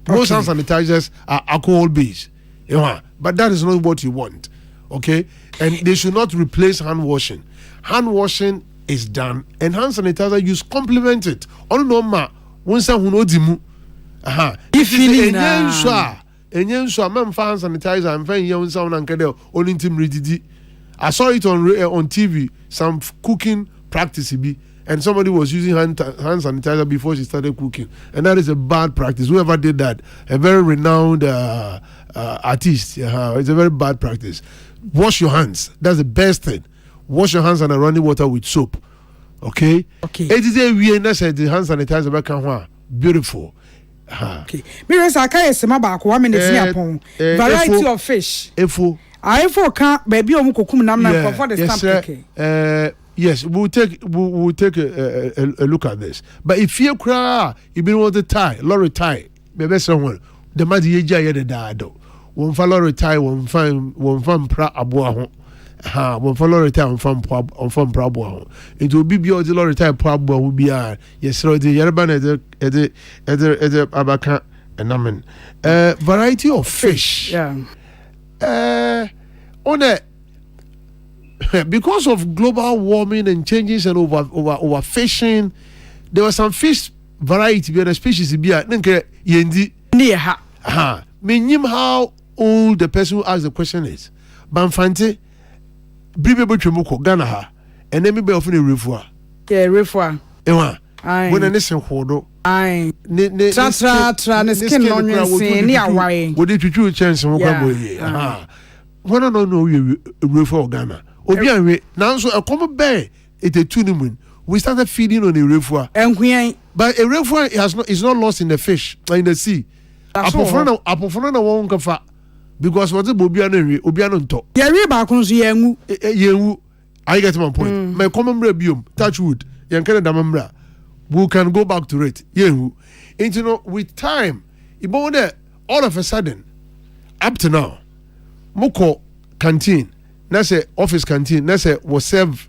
Most hand sanitizers are alcohol based, but that is not what you want. Okay, and they should not replace hand washing. Hand washing is done, and hand sanitizer use complement it. On no ma, once I know dimu. If you and so I'm fan sanitizer and fan young sound and cadel only team ready. I saw it on TV, some cooking practice and somebody was using hand sanitizer before she started cooking, and that is a bad practice. Whoever did that, a very renowned artist, it's a very bad practice. Wash your hands. That's the best thing. Wash your hands and running water with soap. Okay. It is a weird said the hand sanitizer back on beautiful. Okay. Mirrors are kind of some about 1 minute upon variety of fish. I can't baby or mukum nam for the stamp. Yes, we'll take a look at this. But if you cry, you been want the tie, lorry tie, maybe someone the madi yaya the dado. One follow retire, one fan pra aboa. One follow retire on farm prabo. It will be beyond the lorry type prabo will be yes, so the Yerban Abakan and Namen. Variety of fish. Yeah. On a because of global warming and changes and overfishing, there was some fish variety be a species be a yendi near meaning how old the person who asked the question is. Banfante Bribe Chemuko Ghana ha and then be often a refoa. Yeah, refoa. Ewa. When I listen hodo. Aye. Tra skin on your near why. Would it you chance and when I don't know you refoa Ghana. Obianwe now so a common bear it a tunimun. We started feeding on a refua. But a refua is not lost in the fish, in the sea. Apofona won't kafa because what the Bobiano talk. Yengu. I get my point. My common rebium, touch wood, Yankana Damambra. We can go back to it. Yengu. And you know, with time, all of a sudden, up to now, Moko canteen, that's a office canteen, that's a will serve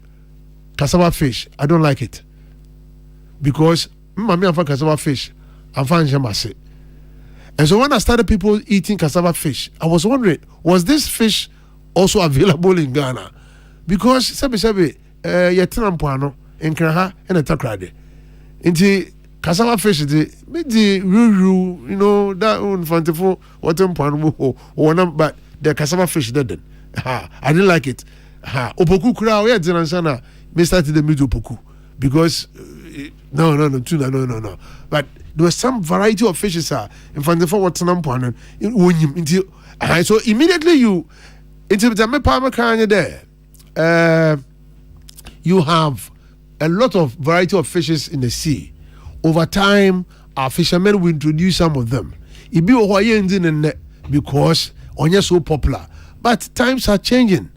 cassava fish. I don't like it. Because Mami and cassava fish, I'm fine jamase. And so when I started people eating cassava fish, I was wondering, was this fish also available in Ghana? Because sabi yetinam poano in Kraha and a takrade. Inti cassava fish the ruru, you know, that one fantiful water poano or but the cassava fish didn't. I didn't like it. Opoku kura we dinansana me started the middle opoku because no tuna no. But there was some variety of fishes in front of what poano until so immediately you into the mepama kanya there. You have a lot of variety of fishes in the sea. Over time, our fishermen will introduce some of them. It be because onye so popular. But times are changing.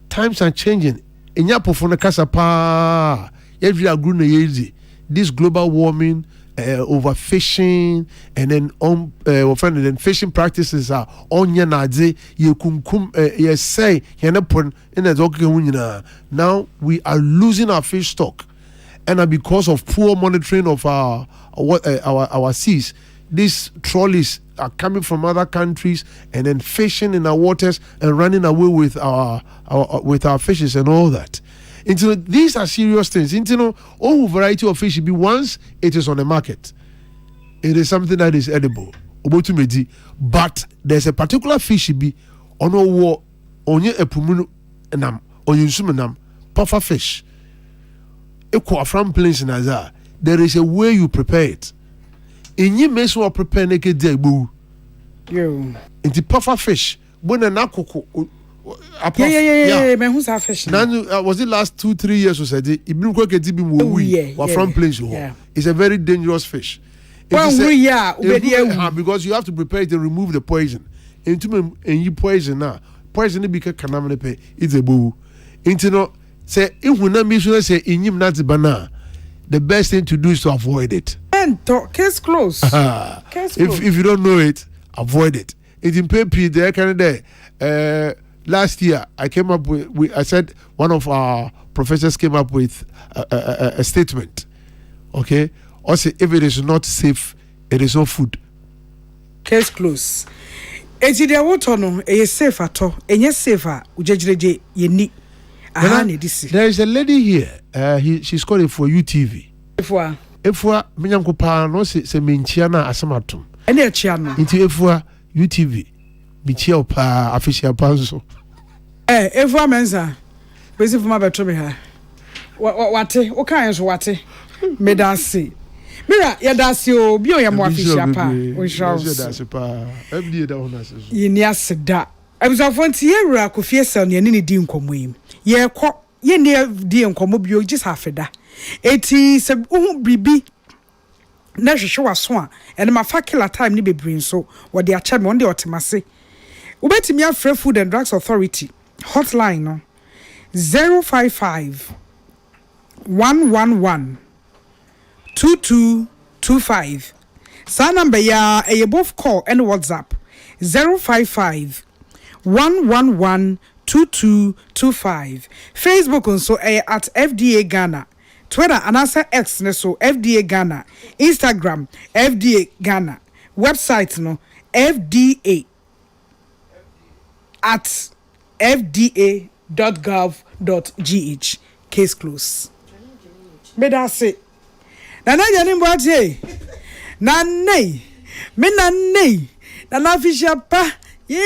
Enya pofona kasa pa. Every agru na yezi. This global warming, overfishing, and then fishing practices are onya nadze ye kunkum ye say yenapon in the now we are losing our fish stock, and because of poor monitoring of our seas, these trolleys are coming from other countries and then fishing in our waters and running away with our fishes and all that. These are serious things. All variety of fish be once it is on the market, it is something that is edible. But there's a particular fish be on onye epumunu nam onyunsum puffer fish. Equal from plains in Azar. There is a way you prepare it. In you may so prepare naked day boo. In the puffer fish, when an akoko. Who's our fish? Was it last 2-3 years or said it? From plains. It's a very dangerous fish. Because you have to prepare it and remove the poison. And you poison now. Poison it because canamane pay. It's a boo. Into say if we not make sure say in him not banana. The best thing to do is to avoid it. And case closed. If you don't know it, avoid it. It's in paper there kind of day. Last year, I came up with I said one of our professors came up with a statement. Okay? Also, if it is not safe, it is not food. Case closed. Eti dia woto no e safe ato enye safe ujejreje yeni there is a lady here she's calling for UTV efua menyanko pa no se menchia na asematum ene achia no nti efua UTV bichia pa official panso efua menza bezi fuma beto me ha wate o kan so wate medasi mira ya dasi o bi o ya mo official pa o dasi pa every day ona se so yini aseda abusafo ye wura ko fiesa ne ne di nkomo yim ye kɔ ye ne di nkomo bi o gis afeda eti se uhu bibi na hwehwe waso a ene ma fakila time ni bebre so wo de acha me on de otemase ubetimi afre Food and Drugs Authority hotline no 055 111 2225 sa number ya e both call and WhatsApp 055 111 2225 Facebook also at FDA Ghana, Twitter and answer X so FDA Ghana, Instagram FDA Ghana, website no FDA at fda.gov.gh. Case closed. Beda say Nana Yanim Boate Nane me Nane Nana Fisher pa ye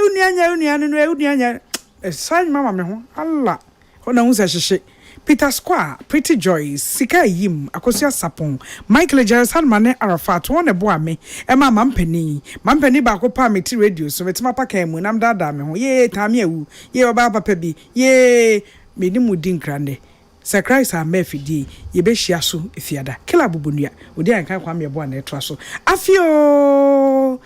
unyanya sign mama me ho Allah ona hu se Peter Square Pretty Joyce Sika Yim Akosia Sapon Michael Jerison Mane Arafat won ebo ame e ma mampani ba ko pa me ti radio so vetima pa kan mu nam dada me ho ye tame awu ye oba papa bi ye me ni mudi nkrande sɛ Christ a mafidi ye be hia so efiada kila bubunua odi anka kwa me bo na etra so afio